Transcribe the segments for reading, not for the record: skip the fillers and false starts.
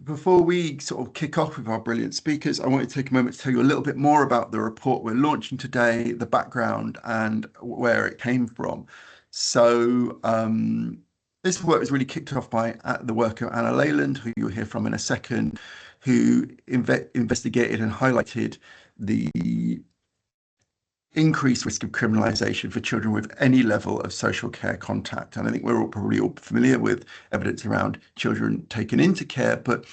before we sort of kick off with our brilliant speakers, I want to take a moment to tell you a little bit more about the report we're launching today, the background and where it came from. So this work was really kicked off by the work of Anna Leyland, who you'll hear from in a second, who investigated and highlighted the increased risk of criminalisation for children with any level of social care contact. And I think we're probably all familiar with evidence around children taken into care, but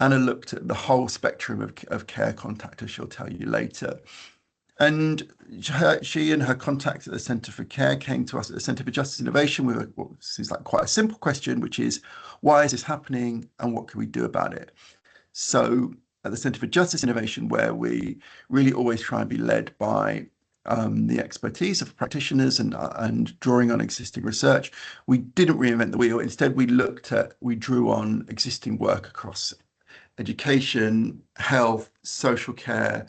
Anna looked at the whole spectrum of care contact, as she'll tell you later. And she and her contacts at the Centre for Care came to us at the Centre for Justice Innovation with what seems like quite a simple question, which is, why is this happening and what can we do about it? So at the Centre for Justice Innovation, where we really always try and be led by the expertise of practitioners and drawing on existing research, we didn't reinvent the wheel. Instead, we drew on existing work across education, health, social care,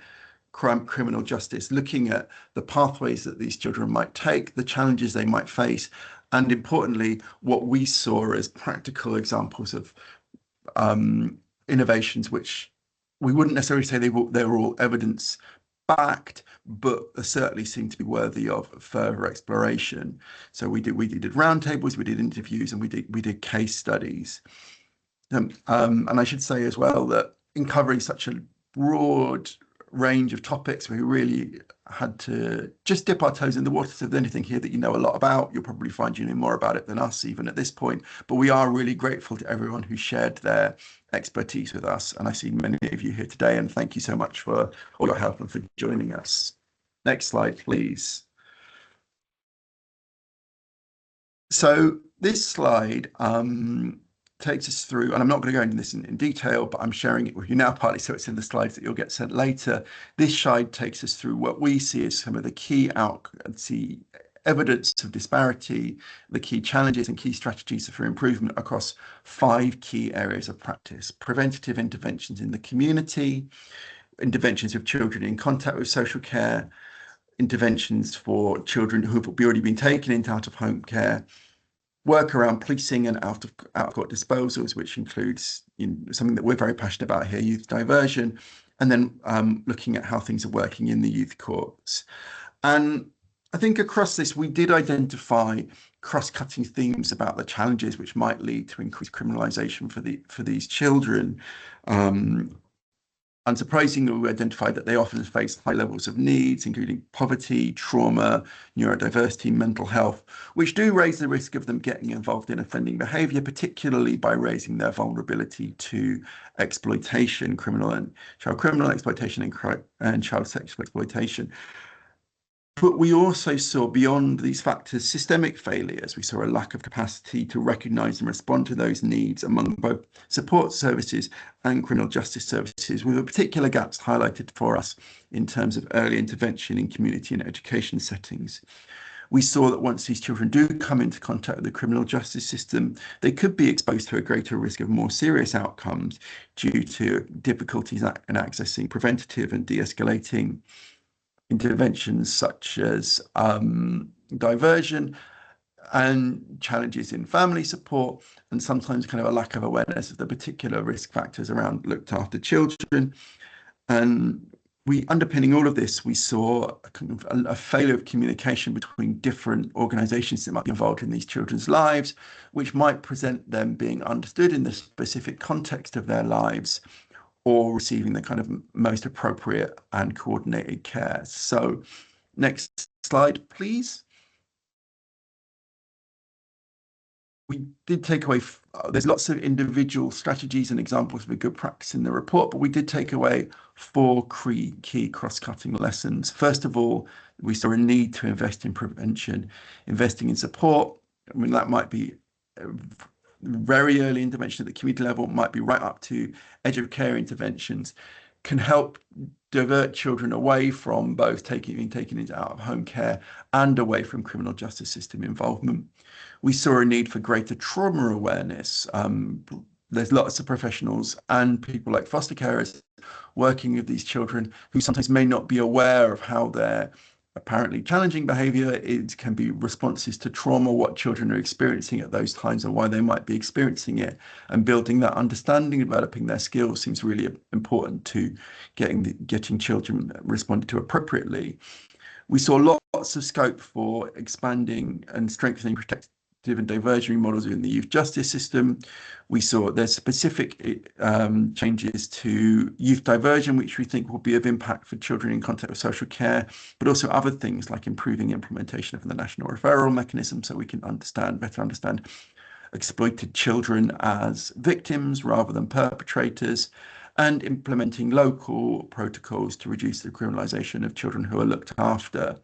crime, criminal justice, looking at the pathways that these children might take, the challenges they might face, and importantly, what we saw as practical examples of innovations which we wouldn't necessarily say they were all evidence backed, but certainly seem to be worthy of further exploration. So we did roundtables, we did interviews, and we did case studies. And I should say as well that in covering such a broad range of topics, we really had to just dip our toes in the water. So if there's anything here that you know a lot about, you'll probably find you know more about it than us even at this point. But we are really grateful to everyone who shared their expertise with us. And I see many of you here today, and thank you so much for all your help and for joining us. Next slide, please. So this slide takes us through, and I'm not going to go into this in detail, but I'm sharing it with you now, partly so it's in the slides that you'll get sent later. This slide takes us through what we see as some of the key evidence of disparity, the key challenges and key strategies for improvement across 5 key areas of practice: preventative interventions in the community, interventions of children in contact with social care, interventions for children who have already been taken into out-of-home care, work around policing and out-of-court disposals, which includes something that we're very passionate about here, youth diversion, and then looking at how things are working in the youth courts. And I think across this, we did identify cross-cutting themes about the challenges which might lead to increased criminalisation for these children. Unsurprisingly, we identified that they often face high levels of needs, including poverty, trauma, neurodiversity, mental health, which do raise the risk of them getting involved in offending behaviour, particularly by raising their vulnerability to exploitation, child criminal exploitation and child sexual exploitation. But we also saw, beyond these factors, systemic failures. We saw a lack of capacity to recognise and respond to those needs among both support services and criminal justice services, with particular gaps highlighted for us in terms of early intervention in community and education settings. We saw that once these children do come into contact with the criminal justice system, they could be exposed to a greater risk of more serious outcomes due to difficulties in accessing preventative and de-escalating interventions such as diversion and challenges in family support, and sometimes kind of a lack of awareness of the particular risk factors around looked after children. And underpinning all of this, we saw a failure of communication between different organisations that might be involved in these children's lives, which might present them being understood in the specific context of their lives, or receiving the kind of most appropriate and coordinated care. So next slide, please. We did take away, there's lots of individual strategies and examples of good practice in the report, but we did take away 4 key cross-cutting lessons. First of all, we saw a need to invest in prevention, investing in support. I mean, that might be very early intervention at the community level, might be right up to edge of care interventions, can help divert children away from both being taken into out-of-home care and away from criminal justice system involvement. We saw a need for greater trauma awareness. There's lots of professionals and people like foster carers working with these children who sometimes may not be aware of how their apparently challenging behaviour. It can be responses to trauma, what children are experiencing at those times and why they might be experiencing it. And building that understanding, developing their skills seems really important to getting children responded to appropriately. We saw lots of scope for expanding and strengthening protective and diversionary models in the youth justice system. We saw there's specific changes to youth diversion, which we think will be of impact for children in context of social care, but also other things like improving implementation of the national referral mechanism so we can better understand exploited children as victims rather than perpetrators, and implementing local protocols to reduce the criminalisation of children who are looked after.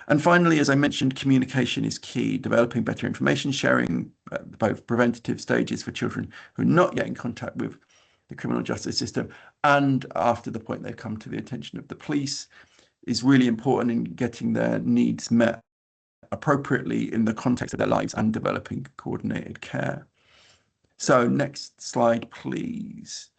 And finally, as I mentioned, communication is key, developing better information sharing, both preventative stages for children who are not yet in contact with the criminal justice system and after the point they come to the attention of the police is really important in getting their needs met appropriately in the context of their lives and developing coordinated care. So next slide, please.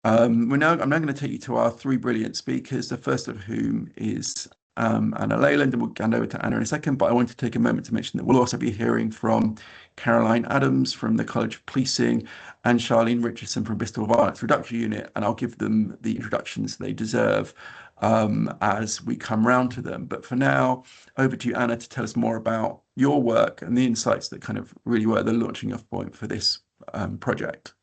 I'm now going to take you to our three brilliant speakers, the first of whom is Anna Leyland, and we'll hand over to Anna in a second, but I want to take a moment to mention that we'll also be hearing from Caroline Adams from the College of Policing and Charlene Richardson from Bristol Violence Reduction Unit, and I'll give them the introductions they deserve as we come round to them. But for now, over to you, Anna, to tell us more about your work and the insights that kind of really were the launching off point for this project.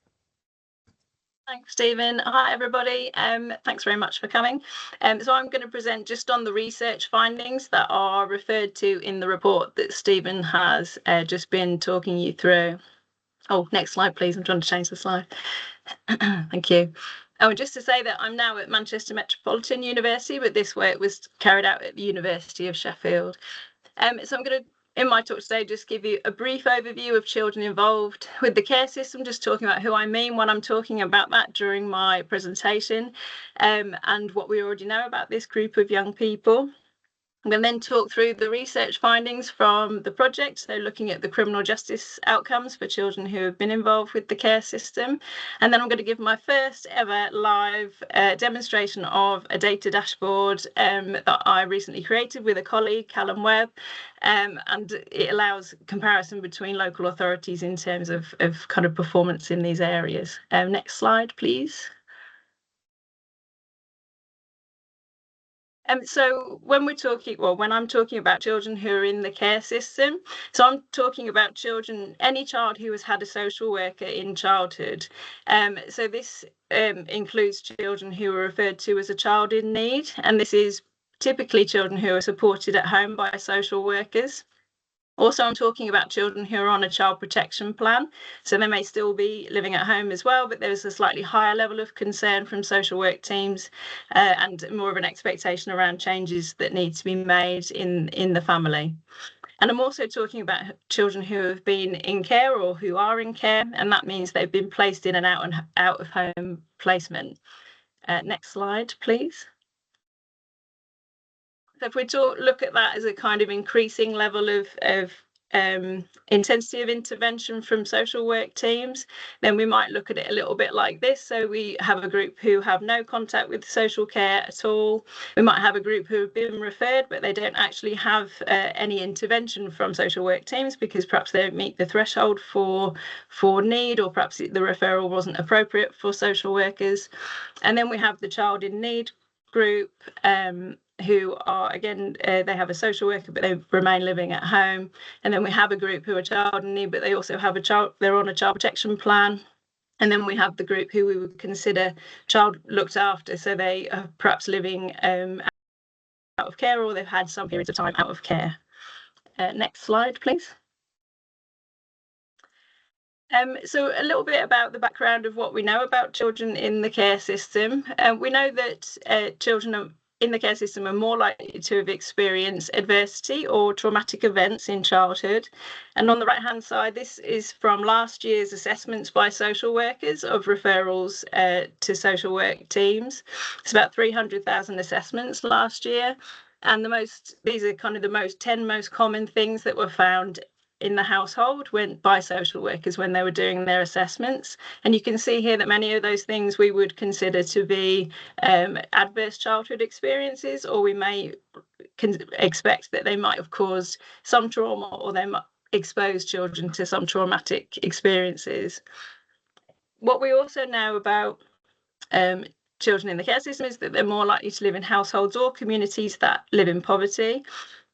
Thanks, Stephen. Hi, everybody. Thanks very much for coming. So I'm going to present just on the research findings that are referred to in the report that Stephen has just been talking you through. Oh, next slide, please. I'm trying to change the slide. Thank you. Oh, and just to say that I'm now at Manchester Metropolitan University, but this work was carried out at the University of Sheffield. So I'm going to, in my talk today, just give you a brief overview of children involved with the care system, just talking about who I mean when I'm talking about that during my presentation, and what we already know about this group of young people. I'm going to then talk through the research findings from the project, so looking at the criminal justice outcomes for children who have been involved with the care system. And then I'm going to give my first ever live demonstration of a data dashboard that I recently created with a colleague, Callum Webb, and it allows comparison between local authorities in terms of kind of performance in these areas. Next slide, please. So when I'm talking about children who are in the care system, so I'm talking about children, any child who has had a social worker in childhood. So this includes children who are referred to as a child in need, and this is typically children who are supported at home by social workers. Also, I'm talking about children who are on a child protection plan. So they may still be living at home as well, but there's a slightly higher level of concern from social work teams and more of an expectation around changes that need to be made in the family. And I'm also talking about children who have been in care or who are in care, and that means they've been placed in an out of home placement. Next slide, please. So if we look at that as a kind of increasing level of intensity of intervention from social work teams, then we might look at it a little bit like this. So we have a group who have no contact with social care at all. We might have a group who have been referred, but they don't actually have any intervention from social work teams because perhaps they don't meet the threshold for need, or perhaps the referral wasn't appropriate for social workers. And then we have the child in need group, who are, again, they have a social worker, but they remain living at home. And then we have a group who are child in need, but they also have they're on a child protection plan. And then we have the group who we would consider child looked after. So they are perhaps living out of care, or they've had some periods of time out of care. Next slide, please. So a little bit about the background of what we know about children in the care system. We know that children in the care system are more likely to have experienced adversity or traumatic events in childhood. And on the right-hand side, this is from last year's assessments by social workers of referrals to social work teams. It's about 300,000 assessments last year. And these are kind of the 10 most common things that were found in the household by social workers when they were doing their assessments. And you can see here that many of those things we would consider to be adverse childhood experiences, or we may expect that they might have caused some trauma, or they might expose children to some traumatic experiences. What we also know about children in the care system is that they're more likely to live in households or communities that are in poverty.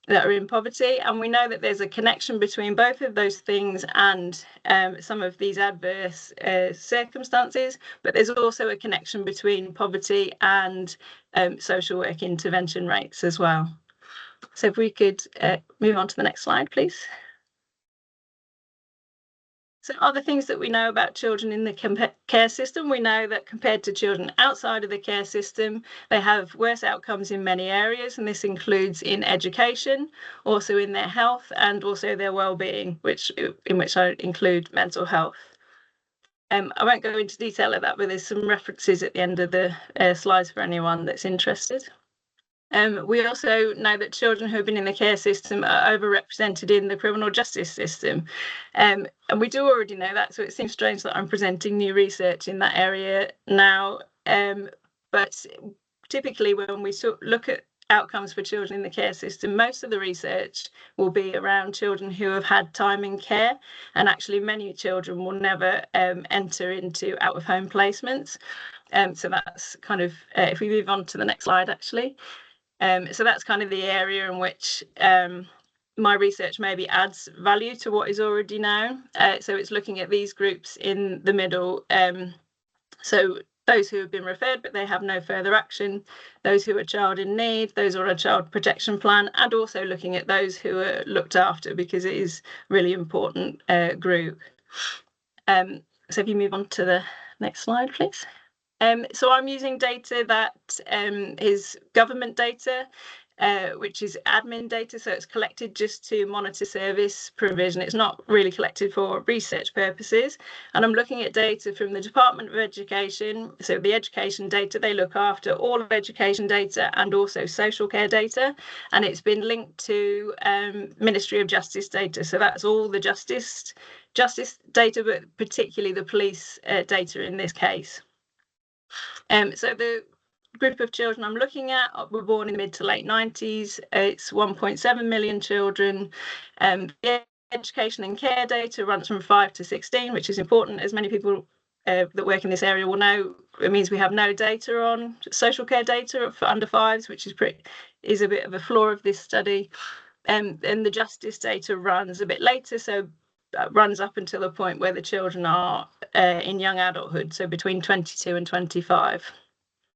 And we know that there's a connection between both of those things and some of these adverse circumstances, but there's also a connection between poverty and social work intervention rates as well. So if we could move on to the next slide, please. So other things that we know about children in the care system, we know that compared to children outside of the care system, they have worse outcomes in many areas, and this includes in education, also in their health, and also their well-being, in which I include mental health. I won't go into detail of that, but there's some references at the end of the slides for anyone that's interested. We also know that children who have been in the care system are overrepresented in the criminal justice system. And we do already know that, so it seems strange that I'm presenting new research in that area now. But typically when we look at outcomes for children in the care system, most of the research will be around children who have had time in care, and actually many children will never enter into out-of-home placements. So that's kind of, if we move on to the next slide, actually. So that's kind of the area in which my research maybe adds value to what is already known. So it's looking at these groups in the middle. So those who have been referred, but they have no further action, those who are child in need, those on a child protection plan, and also looking at those who are looked after, because it is a really important group. So if you move on to the next slide, please. So I'm using data that is government data, which is admin data. So it's collected just to monitor service provision. It's not really collected for research purposes. And I'm looking at data from the Department of Education. So the education data, they look after all of education data and also social care data. And it's been linked to Ministry of Justice data. So that's all the justice data, but particularly the police data in this case. So the group of children I'm looking at were born in the mid to late 90s. It's 1.7 million children. The education and care data runs from 5 to 16, which is important, as many people that work in this area will know. It means we have no data on social care data for under 5s, which is a bit of a flaw of this study. And the justice data runs a bit later, so runs up until the point where the children are in young adulthood, so between 22 and 25.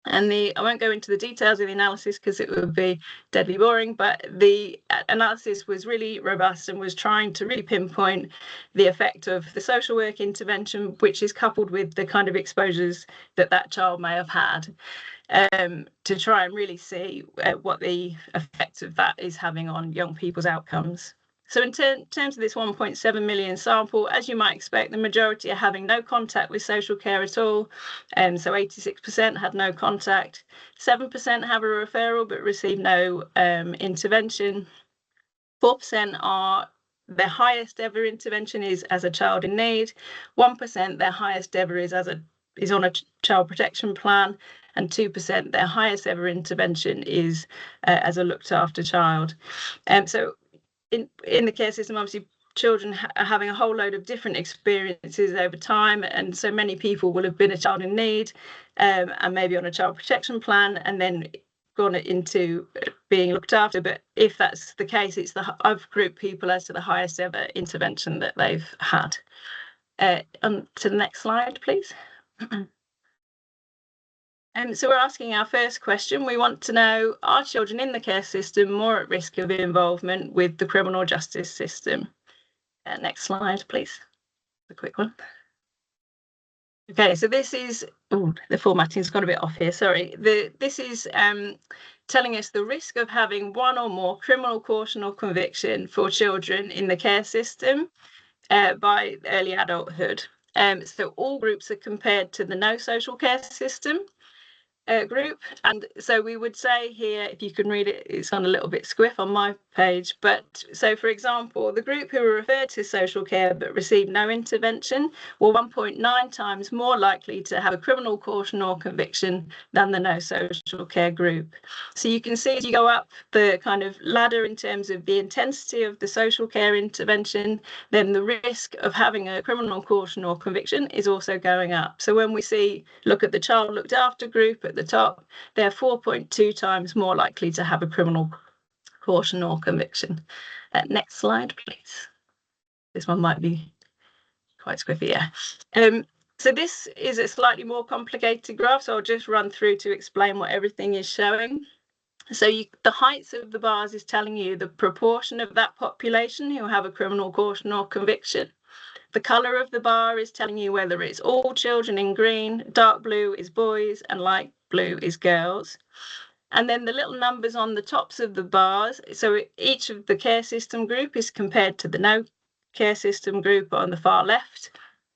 And I won't go into the details of the analysis because it would be deadly boring, but the analysis was really robust and was trying to really pinpoint the effect of the social work intervention, which is coupled with the kind of exposures that child may have had, to try and really see what the effect of that is having on young people's outcomes. So in terms of this 1.7 million sample, as you might expect, the majority are having no contact with social care at all. So 86% had no contact, 7% have a referral but receive no intervention. 4% are their highest ever intervention is as a child in need. 1% their highest ever is on a child protection plan, and 2% their highest ever intervention is as a looked after child. So in the care system, obviously, children are having a whole load of different experiences over time, and so many people will have been a child in need and maybe on a child protection plan and then gone into being looked after. But if that's the case, I've grouped people as to the highest ever intervention that they've had. On to the next slide, please. So we're asking our first question. We want to know, are children in the care system more at risk of involvement with the criminal justice system? Next slide, please. A quick one. Okay, so this is, the formatting's got a bit off here, sorry. This is telling us the risk of having one or more criminal caution or conviction for children in the care system by early adulthood. So all groups are compared to the no social care system. group. And so we would say here, if you can read it, it's on a little bit squiff on my page. But so, for example, the group who were referred to social care but received no intervention were 1.9 times more likely to have a criminal caution or conviction than the no social care group. So you can see as you go up the kind of ladder in terms of the intensity of the social care intervention, then the risk of having a criminal caution or conviction is also going up. So when we look at the child looked after group at the top, they're 4.2 times more likely to have a criminal caution or conviction. Next slide, please. This one might be quite squiffy, yeah. So this is a slightly more complicated graph, so I'll just run through to explain what everything is showing. So the heights of the bars is telling you the proportion of that population who have a criminal caution or conviction. The colour of the bar is telling you whether it's all children in green, dark blue is boys, and light blue is girls. And then the little numbers on the tops of the bars, so each of the care system group is compared to the no care system group on the far left.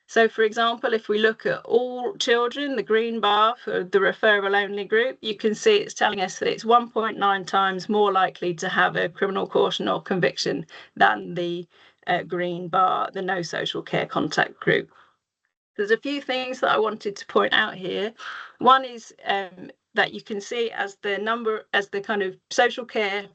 So, for example, if we look at all children, the green bar for the referral only group, you can see it's telling us that it's 1.9 times more likely to have a criminal caution or conviction than the green bar, the no social care contact group. There's a few things that I wanted to point out here. One is that you can see as the kind of social care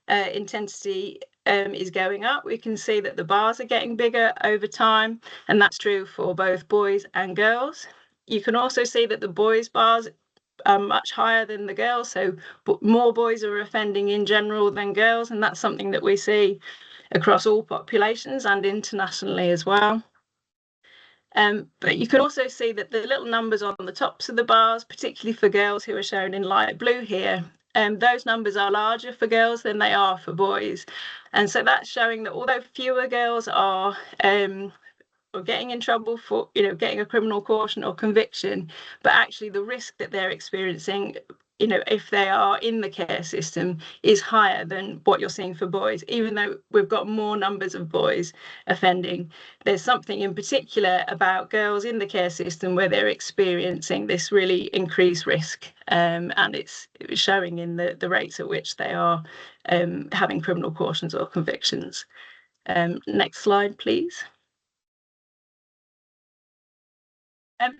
intensity is going up, we can see that the bars are getting bigger over time, and that's true for both boys and girls. You can also see that the boys' bars are much higher than the girls, so more boys are offending in general than girls, and that's something that we see across all populations and internationally as well. But you can also see that the little numbers on the tops of the bars, particularly for girls who are shown in light blue here, those numbers are larger for girls than they are for boys. And so that's showing that although fewer girls are getting in trouble for, getting a criminal caution or conviction, but actually the risk that they're experiencing, if they are in the care system, is higher than what you're seeing for boys. Even though we've got more numbers of boys offending, there's something in particular about girls in the care system where they're experiencing this really increased risk, and it's showing in the rates at which they are having criminal cautions or convictions. Next slide, please.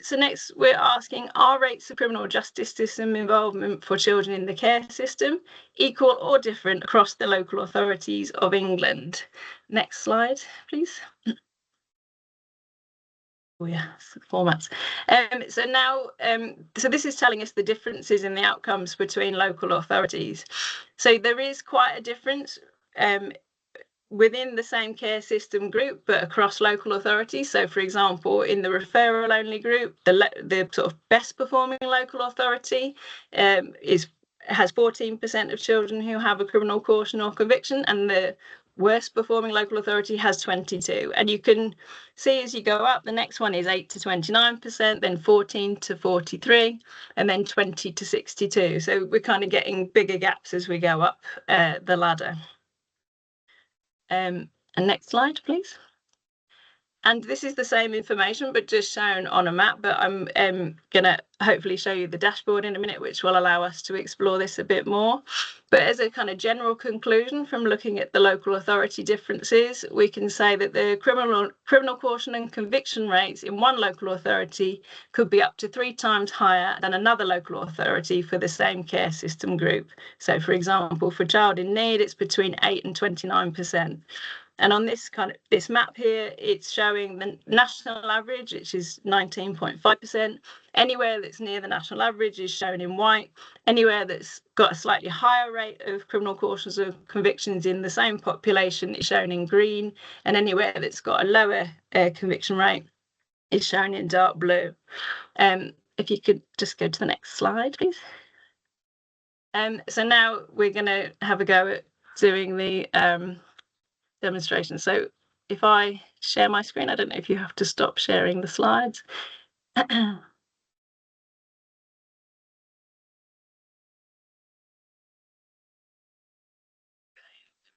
So next, we're asking, are rates of criminal justice system involvement for children in the care system equal or different across the local authorities of England? Next slide, please. Oh yeah, formats. So now, so this is telling us the differences in the outcomes between local authorities. So there is quite a difference within the same care system group, but across local authorities. So, for example, in the referral only group, the sort of best performing local authority has 14% of children who have a criminal caution or conviction, and the worst performing local authority has 22%. And you can see as you go up, the next one is 8 to 29%, then 14 to 43%, and then 20 to 62%. So we're kind of getting bigger gaps as we go up the ladder. And next slide, please. And this is the same information, but just shown on a map. But I'm going to hopefully show you the dashboard in a minute, which will allow us to explore this a bit more. But as a kind of general conclusion from looking at the local authority differences, we can say that the criminal caution and conviction rates in one local authority could be up to 3 times higher than another local authority for the same care system group. So, for example, for child in need, it's between 8 and 29%. And on this map here, it's showing the national average, which is 19.5%. Anywhere that's near the national average is shown in white. Anywhere that's got a slightly higher rate of criminal cautions or convictions in the same population is shown in green. And anywhere that's got a lower conviction rate is shown in dark blue. If you could just go to the next slide, please. So now we're going to have a go at doing the demonstration. So if I share my screen, I don't know if you have to stop sharing the slides.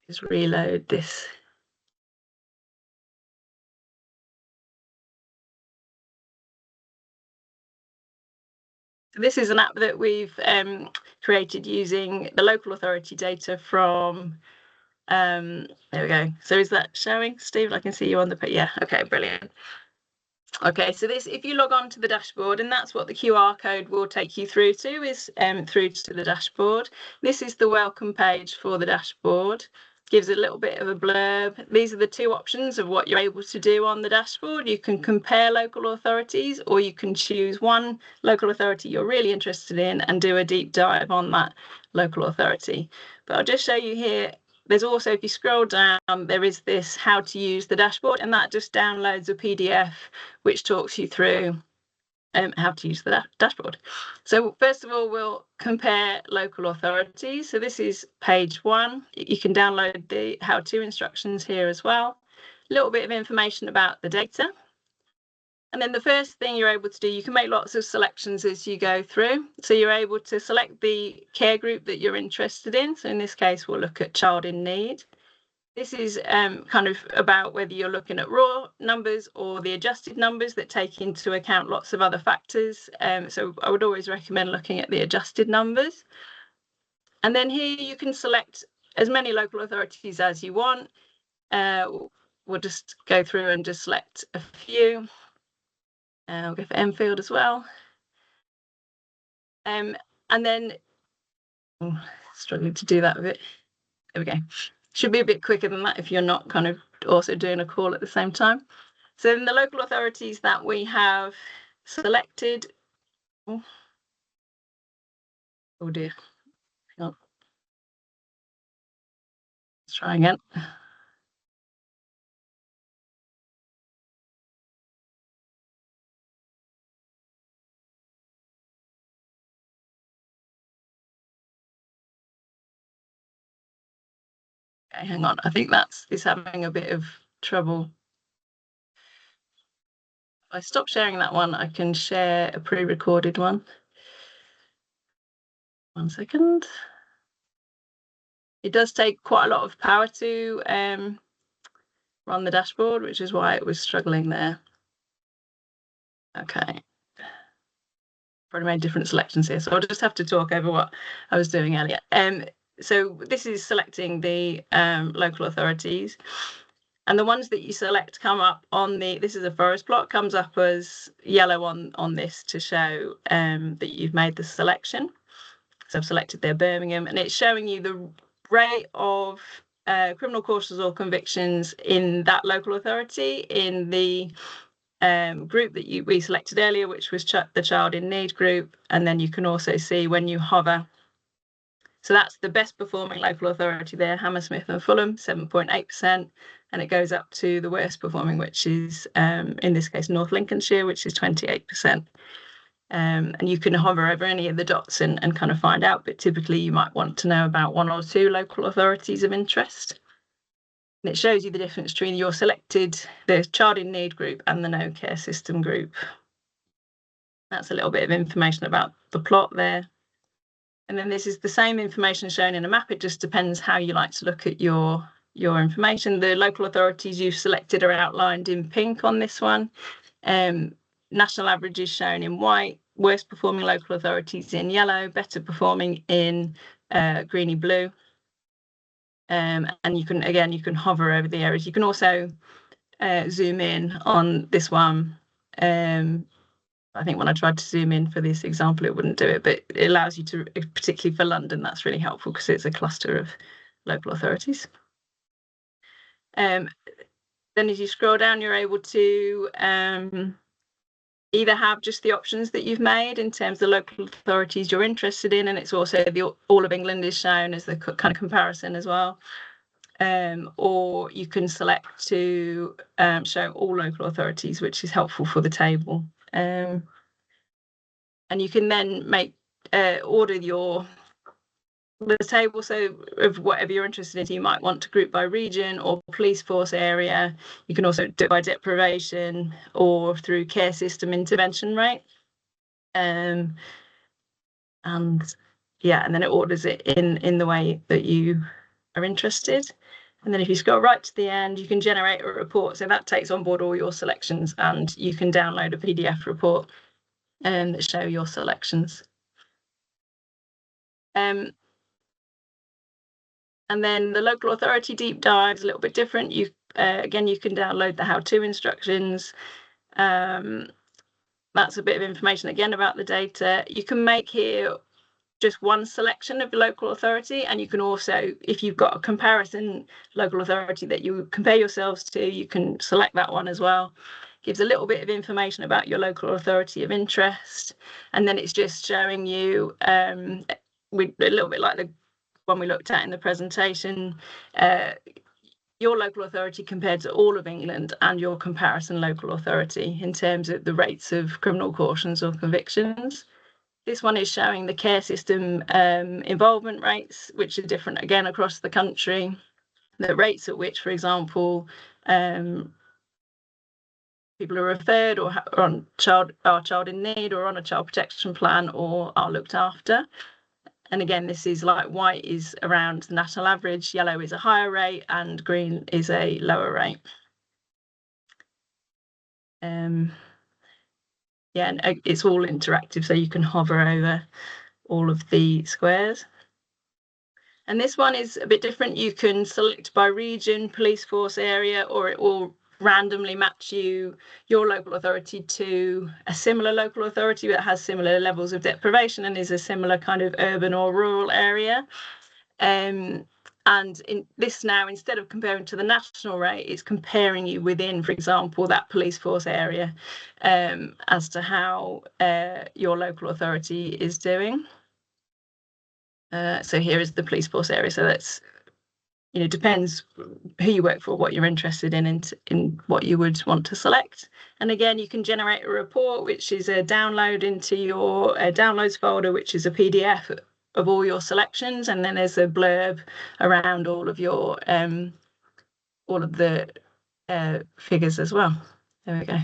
Just reload this. This is an app that we've created using the local authority data from, there we go. So is that showing, Steve? I can see you on the, yeah, okay, brilliant. Okay, so this, if you log on to the dashboard, and that's what the QR code will take you through to, is through to the dashboard. This is the welcome page for the dashboard. Gives a little bit of a blurb. These are the two options of what you're able to do on the dashboard. You can compare local authorities, or you can choose one local authority you're really interested in and do a deep dive on that local authority. But I'll just show you here. There's also, if you scroll down, there is this how to use the dashboard, and that just downloads a PDF which talks you through how to use the dashboard. So first of all, we'll compare local authorities. So this is page 1. You can download the how-to instructions here as well. A little bit of information about the data. And then the first thing you're able to do, you can make lots of selections as you go through. So you're able to select the care group that you're interested in. So in this case, we'll look at child in need. This is kind of about whether you're looking at raw numbers or the adjusted numbers that take into account lots of other factors. So I would always recommend looking at the adjusted numbers. And then here you can select as many local authorities as you want. We'll just go through and just select a few. I'll go for Enfield as well. And then, struggling to do that a bit. There we go. Should be a bit quicker than that if you're not kind of also doing a call at the same time. So in the local authorities that we have selected, oh dear, hang on. Let's try again. Okay, hang on. I think it's having a bit of trouble. If I stop sharing that one, I can share a pre-recorded one. 1 second. It does take quite a lot of power to run the dashboard, which is why it was struggling there. Okay. Probably made different selections here, so I'll just have to talk over what I was doing earlier. So this is selecting the local authorities, and the ones that you select come up on the, this is a forest plot, comes up as yellow on this to show that you've made the selection. So I've selected their Birmingham, and it's showing you the rate of criminal causes or convictions in that local authority in the group that we selected earlier, which was the child in need group. And then you can also see when you hover. So that's the best performing local authority there, Hammersmith and Fulham, 7.8%. And it goes up to the worst performing, which is, in this case, North Lincolnshire, which is 28%. And you can hover over any of the dots and kind of find out, but typically you might want to know about 1 or 2 local authorities of interest. And it shows you the difference between your selected, the child in need group and the no care system group. That's a little bit of information about the plot there. And then this is the same information shown in a map. It just depends how you like to look at your information. The local authorities you've selected are outlined in pink on this one. National average is shown in white, worst performing local authorities in yellow, better performing in greeny blue. And you can hover over the areas. You can also zoom in on this one. I think when I tried to zoom in for this example, it wouldn't do it, but it allows you to, particularly for London, that's really helpful because it's a cluster of local authorities. Then as you scroll down, you're able to either have just the options that you've made in terms of the local authorities you're interested in, and it's also the all of England is shown as the kind of comparison as well. Or you can select to show all local authorities, which is helpful for the table. And you can then make order the table, so of whatever you're interested in. So you might want to group by region or police force area. You can also do it by deprivation or through care system intervention rate. And then it orders it in the way that you are interested. And then if you scroll right to the end, you can generate a report. So that takes on board all your selections, and you can download a PDF report that show your selections. And then the local authority deep dive is a little bit different. Again, you can download the how-to instructions. That's a bit of information again about the data. You can make here just one selection of the local authority, and you can also, if you've got a comparison local authority that you compare yourselves to, you can select that one as well. Gives a little bit of information about your local authority of interest, and then it's just showing you a little bit like the one we looked at in the presentation, your local authority compared to all of England and your comparison local authority in terms of the rates of criminal cautions or convictions. This one is showing the care system involvement rates, which are different again across the country. The rates at which, for example, people are referred or are child in need or on a child protection plan or are looked after. And again, this is like white is around the national average, yellow is a higher rate, and green is a lower rate. Yeah, and it's all interactive, so you can hover over all of the squares. And this one is a bit different. You can select by region, police force area, or it will randomly match your local authority to a similar local authority that has similar levels of deprivation and is a similar kind of urban or rural area. And in this now, instead of comparing to the national rate, it's comparing you within, for example, that police force area as to how your local authority is doing. So here is the police force area. So that's, depends who you work for, what you're interested in what you would want to select. And again, you can generate a report, which is a download into your downloads folder, which is a PDF of all your selections, and then there's a blurb around all of your all of the figures as well. There we go.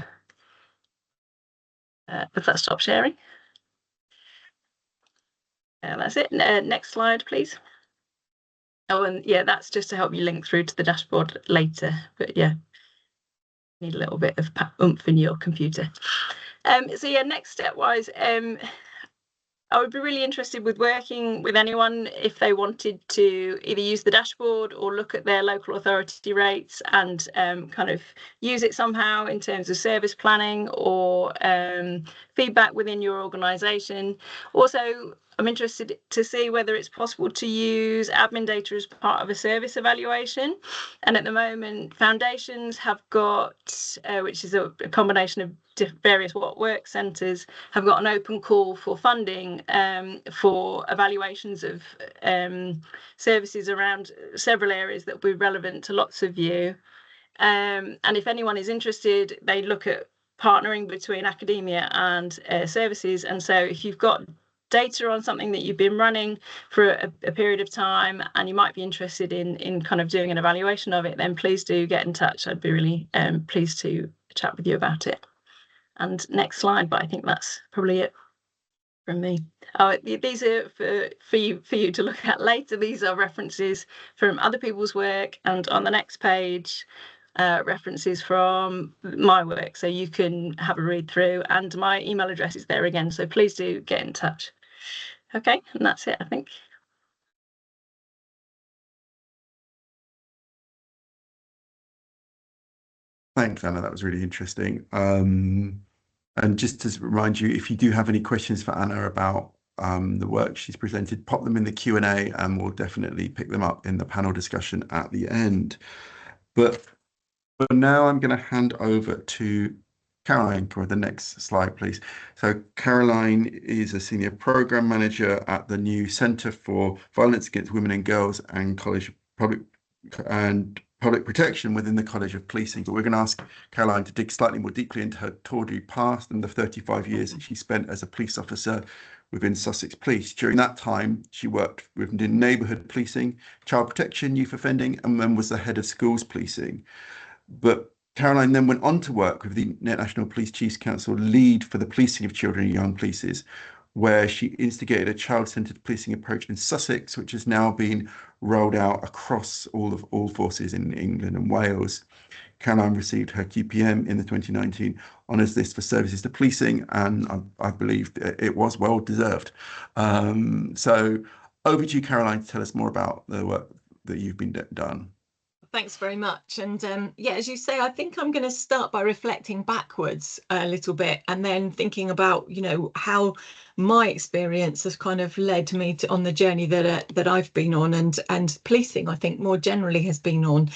If that stops sharing. That's it. Next slide, please. Oh, and yeah, that's just to help you link through to the dashboard later. But yeah, need a little bit of oomph in your computer. So yeah, next step wise, I would be really interested with working with anyone if they wanted to either use the dashboard or look at their local authority rates and kind of use it somehow in terms of service planning or feedback within your organisation. Also, I'm interested to see whether it's possible to use admin data as part of a service evaluation. And at the moment, foundations have got, which is a combination of various work centres, have got an open call for funding for evaluations of services around several areas that will be relevant to lots of you. And if anyone is interested, they look at partnering between academia and services. And so if you've got data on something that you've been running for a period of time and you might be interested in kind of doing an evaluation of it, then please do get in touch. I'd be really pleased to chat with you about it. And next slide, but I think that's probably it from me. Oh, these are for you to look at later. These are references from other people's work, and on the next page, references from my work, so you can have a read through, and my email address is there again, so please do get in touch. Okay, and that's it, I think. Thanks, Anna. That was really interesting. And just to remind you, if you do have any questions for Anna about the work she's presented, pop them in the Q&A and we'll definitely pick them up in the panel discussion at the end. But for now, I'm going to hand over to Caroline for the next slide, please. So Caroline is a senior program manager at the new Centre for Violence Against Women and Girls and Public Protection within the College of Policing. But we're going to ask Caroline to dig slightly more deeply into her tawdry past and the 35 years that she spent as a police officer within Sussex Police. During that time, she worked within neighbourhood policing, child protection, youth offending, and then was the head of schools policing. But Caroline then went on to work with the National Police Chiefs Council lead for the policing of children and young polices, where she instigated a child-centred policing approach in Sussex, which has now been rolled out across all forces in England and Wales. Caroline received her QPM in the 2019 honours list for services to policing, and I believe it was well deserved. So over to you, Caroline, to tell us more about the work that you've been done. Thanks very much. And yeah, as you say, I think I'm going to start by reflecting backwards a little bit and then thinking about, you know, how my experience has kind of led me to on the journey that I've been on, and policing, I think, more generally has been on.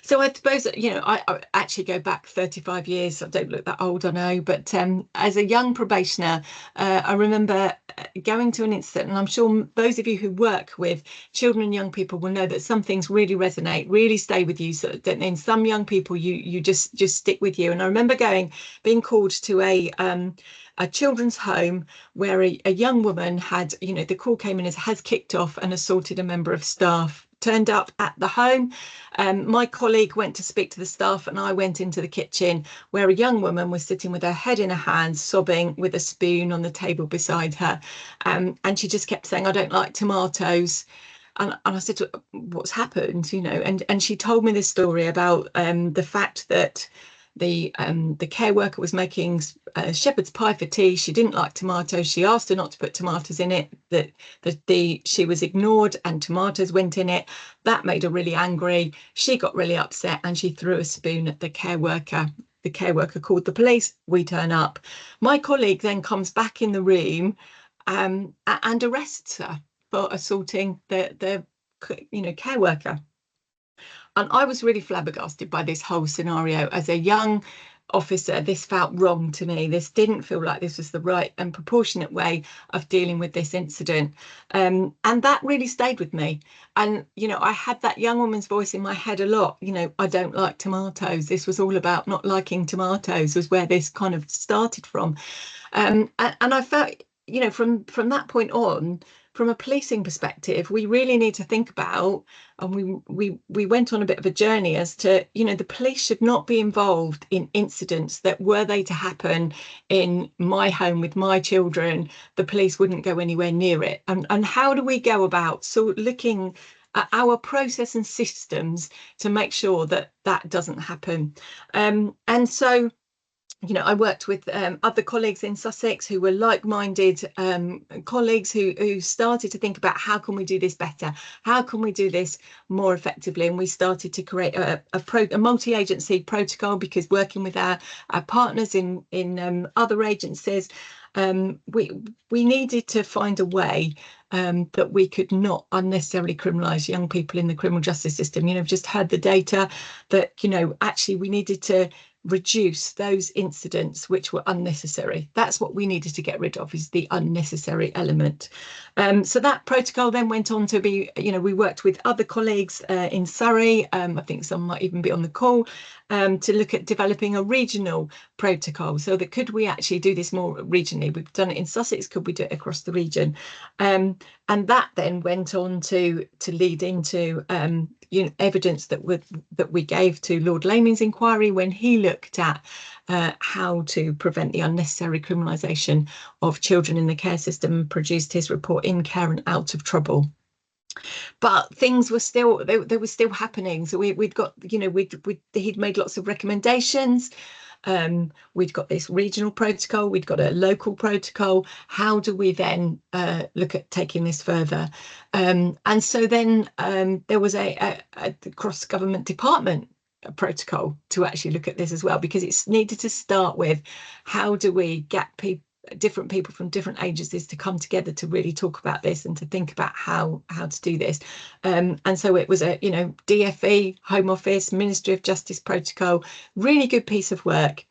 So I suppose, you know, I actually go back 35 years. I don't look that old, I know, but as a young probationer, I remember going to an incident, and I'm sure those of you who work with children and young people will know that some things really resonate, really stay with you. So that in some young people, you just stick with you. And I remember being called to a children's home where a young woman had, you know, the call came in as has kicked off and assaulted a member of staff. Turned up at the home. My colleague went to speak to the staff, and I went into the kitchen where a young woman was sitting with her head in her hands, sobbing, with a spoon on the table beside her. And she just kept saying, "I don't like tomatoes." And I said, "What's happened?" You know, and she told me this story about the fact that the care worker was making shepherd's pie for tea. She didn't like tomatoes. She asked her not to put tomatoes in it. She was ignored, and tomatoes went in it. That made her really angry. She got really upset, and she threw a spoon at the care worker. The care worker called the police. We turn up. My colleague then comes back in the room and arrests her for assaulting the care worker. And I was really flabbergasted by this whole scenario. As a young officer, this felt wrong to me. This didn't feel like this was the right and proportionate way of dealing with this incident. And that really stayed with me. And, you know, I had that young woman's voice in my head a lot. You know, "I don't like tomatoes." This was all about not liking tomatoes, was where this kind of started from. And I felt, you know, from that point on, from a policing perspective, we really need to think about, and we went on a bit of a journey as to, you know, the police should not be involved in incidents that, were they to happen in my home with my children, the police wouldn't go anywhere near it. And how do we go about looking at our process and systems to make sure that that doesn't happen? And so, you know, I worked with other colleagues in Sussex who were like-minded colleagues who started to think about, how can we do this better? How can we do this more effectively? And we started to create a multi-agency protocol, because working with our partners in other agencies, we needed to find a way that we could not unnecessarily criminalise young people in the criminal justice system. You know, I've just heard the data that, you know, actually we needed to reduce those incidents which were unnecessary. That's what we needed to get rid of, is the unnecessary element. So that protocol then went on to be, you know, we worked with other colleagues in Surrey, I think some might even be on the call, to look at developing a regional protocol, so that could we actually do this more regionally? We've done it in Sussex, could we do it across the region? And that then went on to lead into you know, evidence that we gave to Lord Laming's inquiry when he looked at how to prevent the unnecessary criminalisation of children in the care system, and produced his report, In Care and Out of Trouble. But things were still, they were still happening. So we'd got, you know, he'd made lots of recommendations. We'd got this regional protocol, we'd got a local protocol. How do we then look at taking this further? And so then there was a cross-government department protocol to actually look at this as well, because it's needed to start with, how do we get different people from different agencies to come together to really talk about this and to think about how to do this. And so it was a, you know, DFE, Home Office, Ministry of Justice protocol, really good piece of work.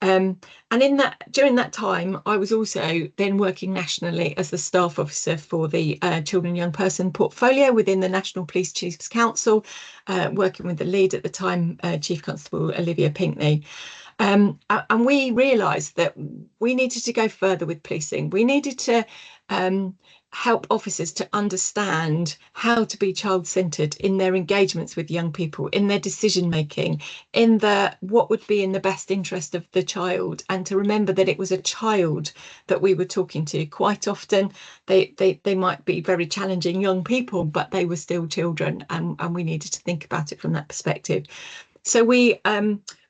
And during that time, I was also then working nationally as the staff officer for the Children and Young Person portfolio within the National Police Chiefs Council, working with the lead at the time, Chief Constable Olivia Pinkney. And we realised that we needed to go further with policing. We needed to help officers to understand how to be child-centred in their engagements with young people, in their decision-making, in what would be in the best interest of the child, and to remember that it was a child that we were talking to. Quite often they might be very challenging young people, but they were still children, and we needed to think about it from that perspective. So we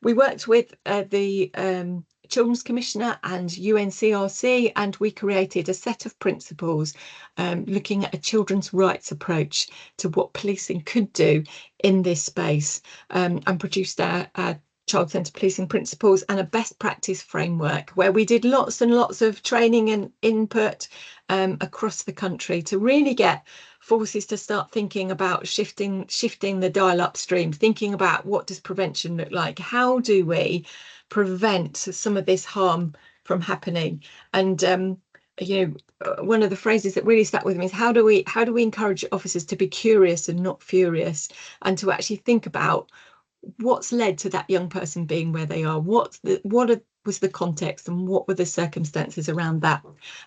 worked with the Children's Commissioner and UNCRC, and we created a set of principles looking at a children's rights approach to what policing could do in this space, and produced our child-centred policing principles and a best practice framework, where we did lots and lots of training and input across the country to really get forces to start thinking about shifting the dial upstream, thinking about what does prevention look like, how do we prevent some of this harm from happening. And one of the phrases that really stuck with me is how do we encourage officers to be curious and not furious, and to actually think about what's led to that young person being where they are, what was the context and what were the circumstances around that.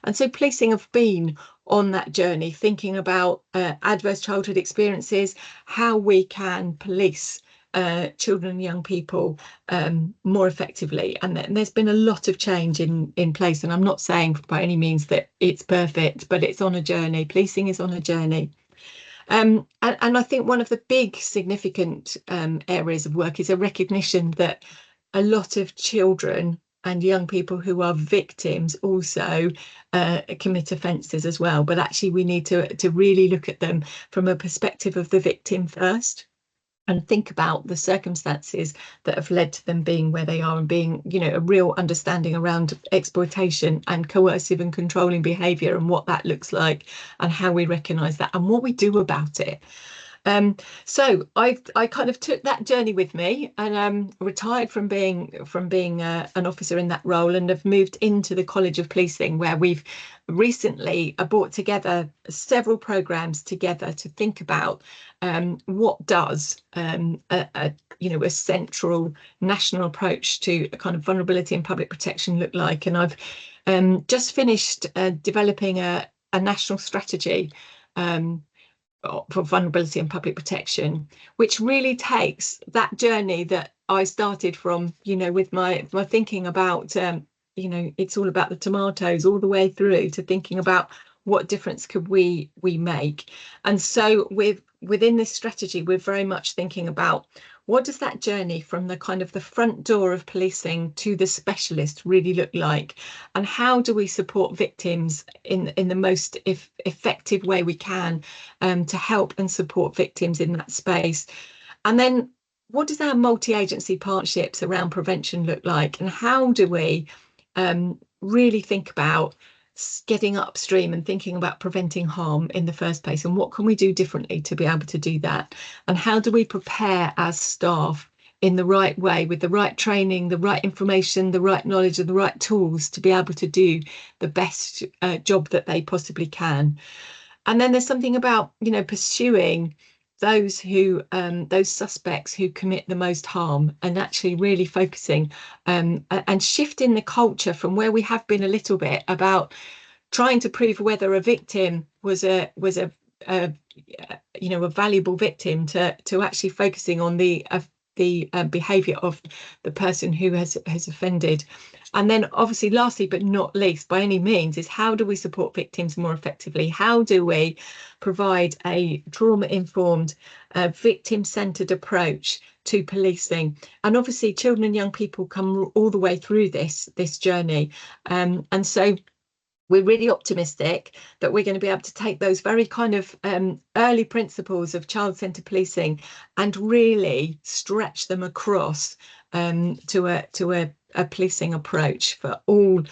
And so policing have been on that journey, thinking about adverse childhood experiences, how we can police children and young people more effectively. And there's been a lot of change in place, and I'm not saying by any means that it's perfect, but it's on a journey. Policing is on a journey. And I think one of the big significant areas of work is a recognition that a lot of children and young people who are victims also commit offences as well. But actually, we need to really look at them from a perspective of the victim first, and think about the circumstances that have led to them being where they are, and being, a real understanding around exploitation and coercive and controlling behaviour, and what that looks like, and how we recognise that and what we do about it. So I kind of took that journey with me, and retired from being an officer in that role, and have moved into the College of Policing, where we've recently brought together several programmes together to think about what does a central national approach to a kind of vulnerability and public protection look like. And I've just finished developing a national strategy for vulnerability and public protection, which really takes that journey that I started from, with my thinking about, it's all about the tomatoes, all the way through to thinking about what difference could we make. And so within this strategy, we're very much thinking about what does that journey from the kind of the front door of policing to the specialist really look like, and how do we support victims in the most effective way we can to help and support victims in that space. And then what does our multi-agency partnerships around prevention look like, and how do we really think about getting upstream and thinking about preventing harm in the first place, and what can we do differently to be able to do that, and how do we prepare as staff in the right way, with the right training, the right information, the right knowledge, and the right tools to be able to do the best job that they possibly can. And then there's something about pursuing those suspects who commit the most harm, and actually really focusing and shifting the culture from where we have been a little bit about trying to prove whether a victim was a valuable victim to actually focusing on the behaviour of the person who has offended. And then obviously, lastly but not least by any means, is how do we support victims more effectively? How do we provide a trauma-informed, victim-centred approach to policing? And obviously, children and young people come all the way through this journey. And so we're really optimistic that we're going to be able to take those very kind of early principles of child-centred policing and really stretch them across to a policing approach for all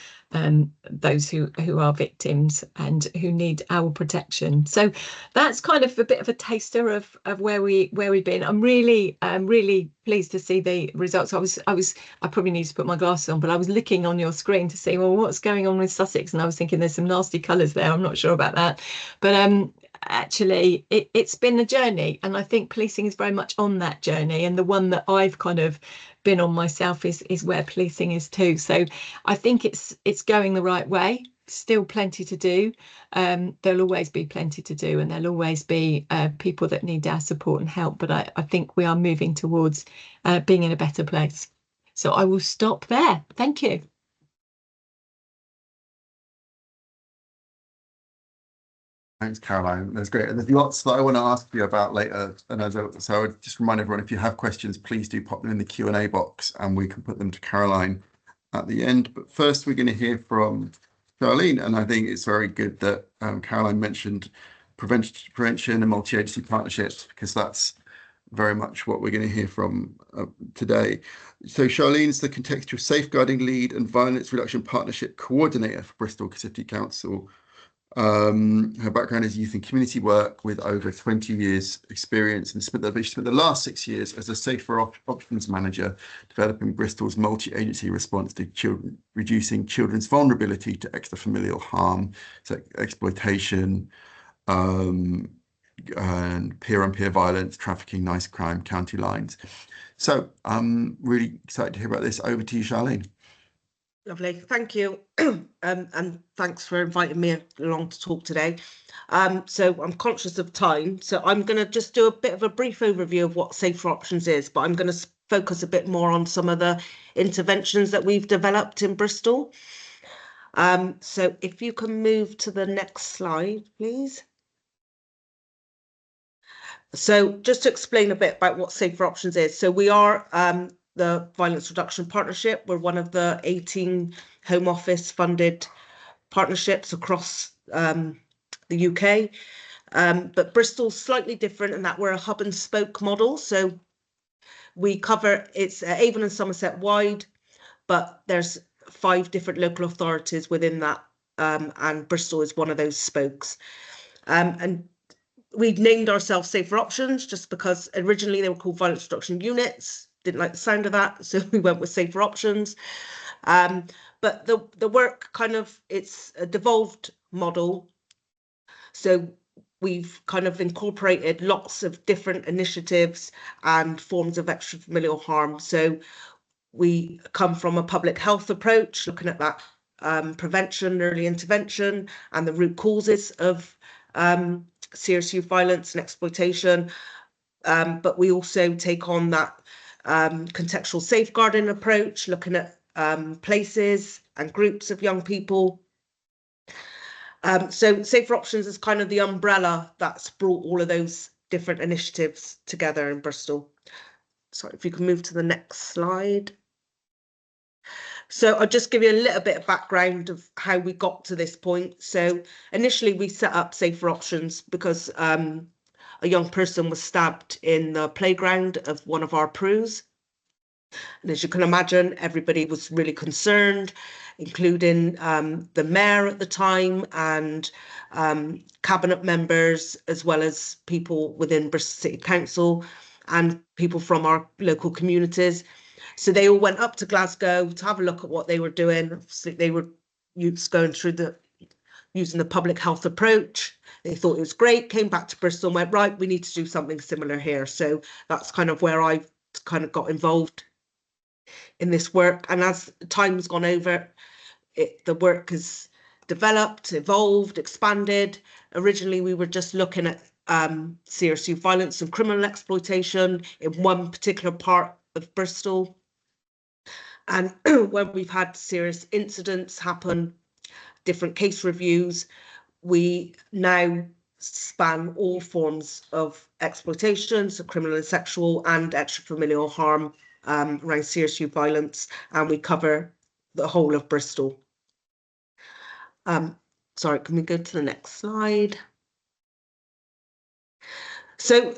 those who are victims and who need our protection. So that's kind of a bit of a taster of where we've been. I'm really pleased to see the results. I probably need to put my glasses on, but I was looking on your screen to see, well, what's going on with Sussex, and I was thinking there's some nasty colours there. I'm not sure about that, but actually it's been a journey, and I think policing is very much on that journey, and the one that I've kind of been on myself is where policing is too. So I think it's going the right way. Still plenty to do. There'll always be plenty to do, and there'll always be people that need our support and help, but I think we are moving towards being in a better place. So I will stop there. Thank you. Thanks, Caroline. That's great. And there's lots that I want to ask you about later. And so I would just remind everyone, if you have questions, please do pop them in the Q&A box and we can put them to Caroline at the end. But first, we're going to hear from Charlene. And I think it's very good that Caroline mentioned prevention and multi-agency partnerships, because that's very much what we're going to hear from today. So Charlene's the contextual safeguarding lead and violence reduction partnership coordinator for Bristol City Council. Her background is youth and community work with over 20 years experience, and she spent the last 6 years as a safer options manager developing Bristol's multi-agency response to reducing children's vulnerability to extrafamilial harm, so exploitation, and peer-on-peer violence, trafficking, knife crime, county lines. So I'm really excited to hear about this. Over to you, Charlene. Lovely, thank you. And thanks for inviting me along to talk today. So I'm conscious of time, so I'm going to just do a bit of a brief overview of what Safer Options is, but I'm going to focus a bit more on some of the interventions that we've developed in Bristol. So if you can move to the next slide, please. So just to explain a bit about what Safer Options is. So we are the Violence Reduction Partnership. We're one of the 18 Home Office funded partnerships across the UK. But Bristol's slightly different in that we're a hub and spoke model. So we cover, it's Avon and Somerset wide, but there's 5 different local authorities within that. And Bristol is one of those spokes. And we'd named ourselves Safer Options just because originally they were called Violence Reduction Units. Didn't like the sound of that, so we went with Safer Options. But the work kind of, it's a devolved model. So we've kind of incorporated lots of different initiatives and forms of extrafamilial harm. So we come from a public health approach, looking at that prevention, early intervention, and the root causes of serious youth violence and exploitation. But we also take on that contextual safeguarding approach, looking at places and groups of young people. So Safer Options is kind of the umbrella that's brought all of those different initiatives together in Bristol. Sorry, if you can move to the next slide. So I'll just give you a little bit of background of how we got to this point. So initially we set up Safer Options because a young person was stabbed in the playground of one of our PRUs. And as you can imagine, everybody was really concerned, including the mayor at the time and cabinet members, as well as people within Bristol City Council and people from our local communities. So they all went up to Glasgow to have a look at what they were doing. Obviously, they were going through using the public health approach. They thought it was great, came back to Bristol and went, right, we need to do something similar here. So that's kind of where I kind of got involved in this work. And as time has gone over, the work has developed, evolved, expanded. Originally, we were just looking at serious youth violence and criminal exploitation in one particular part of Bristol. And when we've had serious incidents happen, different case reviews, we now span all forms of exploitation, so criminal and sexual and extrafamilial harm around serious youth violence, and we cover the whole of Bristol. Sorry, can we go to the next slide? So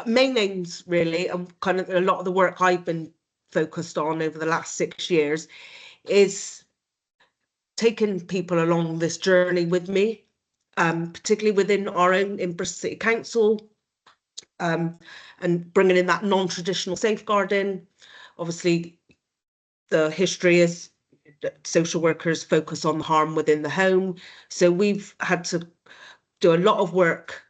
main aims really, and kind of a lot of the work I've been focused on over the last 6 years is taking people along this journey with me, particularly within our own in Bristol City Council, and bringing in that non-traditional safeguarding. Obviously, the history is that social workers focus on harm within the home. So we've had to do a lot of work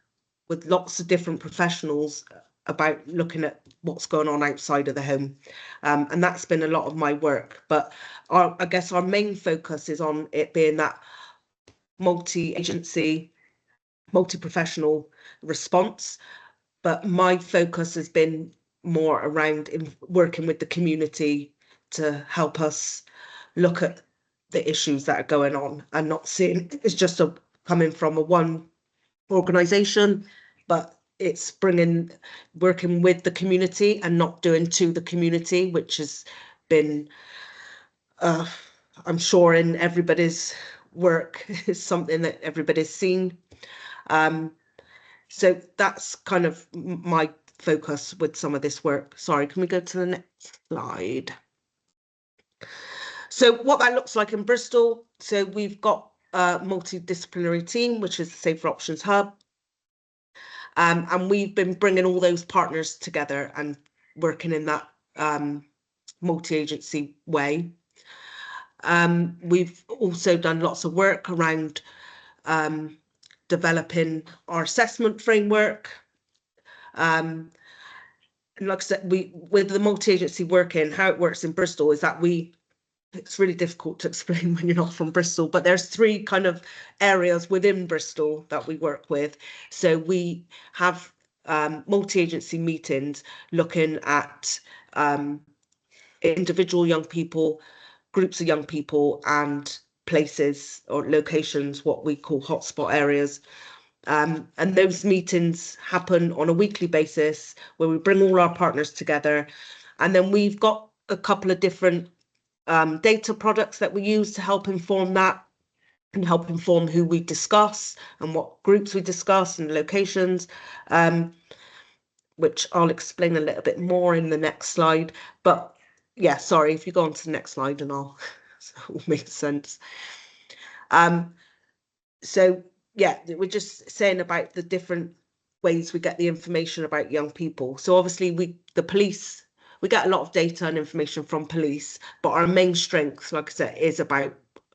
with lots of different professionals about looking at what's going on outside of the home. And that's been a lot of my work. But I guess our main focus is on it being that multi-agency, multi-professional response. But my focus has been more around working with the community to help us look at the issues that are going on and not seeing it's just a coming from one organisation, but it's working with the community and not doing to the community, which has been, I'm sure in everybody's work is something that everybody's seen. So that's kind of my focus with some of this work. Sorry, can we go to the next slide? So what that looks like in Bristol. So we've got a multidisciplinary team, which is the Safer Options Hub. And we've been bringing all those partners together and working in that multi-agency way. We've also done lots of work around developing our assessment framework. And like I said, with the multi-agency working, how it works in Bristol is that it's really difficult to explain when you're not from Bristol, but there's 3 kind of areas within Bristol that we work with. So we have multi-agency meetings looking at individual young people, groups of young people, and places or locations, what we call hotspot areas. And those meetings happen on a weekly basis where we bring all our partners together. And then we've got a couple of different data products that we use to help inform that and help inform who we discuss and what groups we discuss and locations, which I'll explain a little bit more in the next slide. But yeah, sorry, if you go on to the next slide and so it will make sense. So yeah, we're just saying about the different ways we get the information about young people. So obviously we get a lot of data and information from police, but our main strength, like I said, is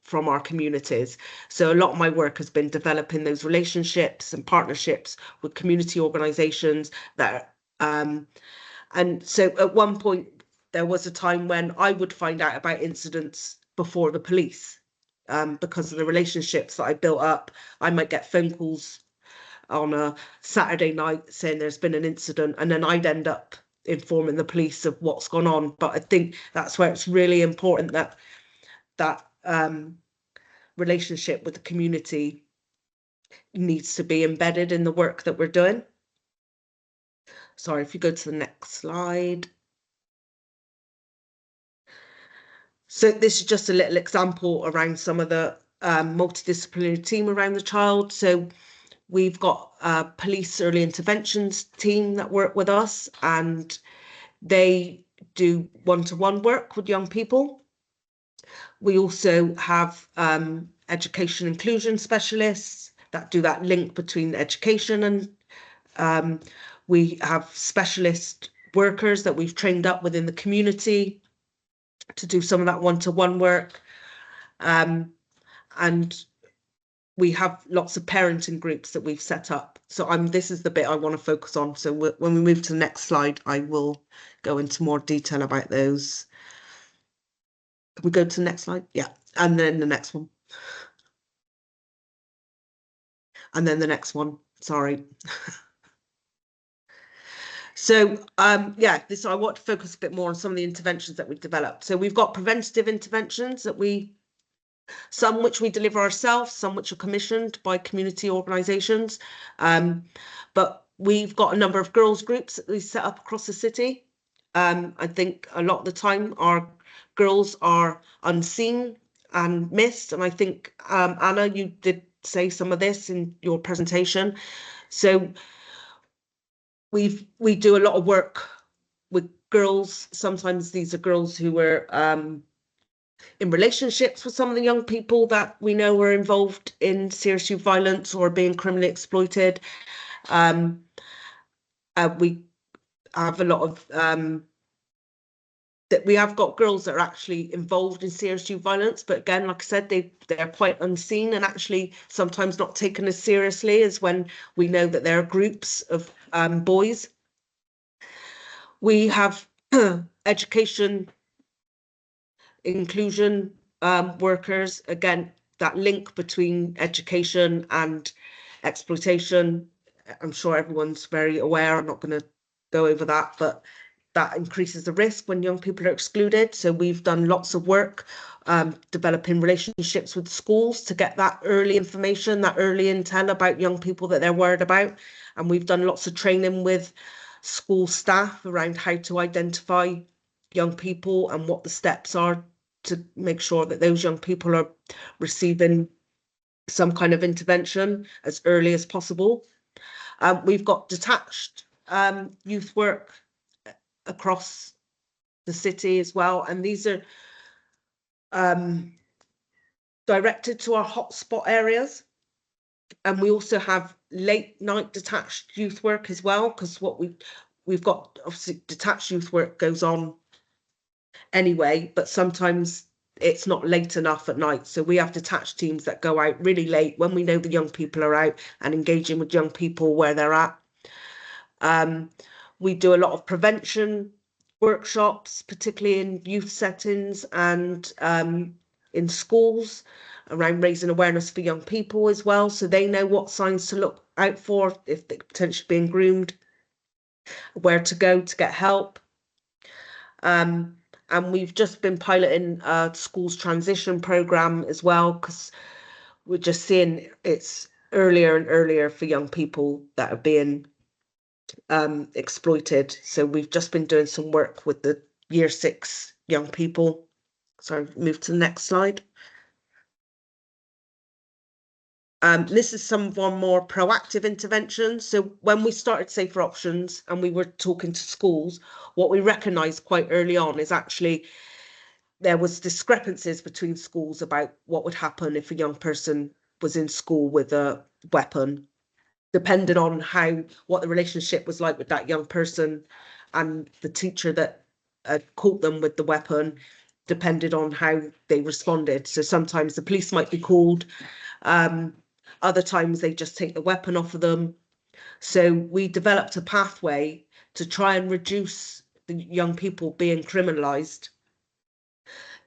from our communities. So a lot of my work has been developing those relationships and partnerships with community organisations that, and so at one point there was a time when I would find out about incidents before the police, because of the relationships that I built up. I might get phone calls on a Saturday night saying there's been an incident, and then I'd end up informing the police of what's gone on. But I think that's where it's really important that relationship with the community needs to be embedded in the work that we're doing. Sorry, if you go to the next slide. So this is just a little example around some of the multidisciplinary team around the child. So we've got a police early interventions team that work with us, and they do one-to-one work with young people. We also have education inclusion specialists that do that link between education and we have specialist workers that we've trained up within the community to do some of that one-to-one work. And we have lots of parenting groups that we've set up. So this is the bit I want to focus on. So when we move to the next slide, I will go into more detail about those. Can we go to the next slide? Yeah, and then the next one. And then the next one, sorry. So yeah, I want to focus a bit more on some of the interventions that we've developed. So we've got preventative interventions that some which we deliver ourselves, some which are commissioned by community organisations. But we've got a number of girls groups that we set up across the city. I think a lot of the time our girls are unseen and missed. And I think, Anna, you did say some of this in your presentation. So we do a lot of work with girls. Sometimes these are girls who were in relationships with some of the young people that we know were involved in serious youth violence or being criminally exploited. We have a lot of that we have got girls that are actually involved in serious youth violence, but again, like I said, they're quite unseen and actually sometimes not taken as seriously as when we know that there are groups of boys. We have education inclusion workers, again, that link between education and exploitation. I'm sure everyone's very aware. I'm not going to go over that, but that increases the risk when young people are excluded. So we've done lots of work developing relationships with schools to get that early information, that early intel about young people that they're worried about. And we've done lots of training with school staff around how to identify young people and what the steps are to make sure that those young people are receiving some kind of intervention as early as possible. We've got detached youth work across the city as well, and these are directed to our hotspot areas. And we also have late night detached youth work as well, because what we've got, obviously detached youth work goes on anyway, but sometimes it's not late enough at night. So we have detached teams that go out really late when we know the young people are out and engaging with young people where they're at. We do a lot of prevention workshops, particularly in youth settings and in schools, around raising awareness for young people as well, so they know what signs to look out for if they're potentially being groomed, where to go to get help. And we've just been piloting a schools transition program as well, because we're just seeing it's earlier and earlier for young people that are being exploited. So we've just been doing some work with the year 6 young people. So move to the next slide. This is some of our more proactive interventions. So when we started Safer Options and we were talking to schools, what we recognised quite early on is actually there was discrepancies between schools about what would happen if a young person was in school with a weapon, depending on what the relationship was like with that young person and the teacher that caught them with the weapon, depended on how they responded. So sometimes the police might be called, other times they just take the weapon off of them. So we developed a pathway to try and reduce the young people being criminalised,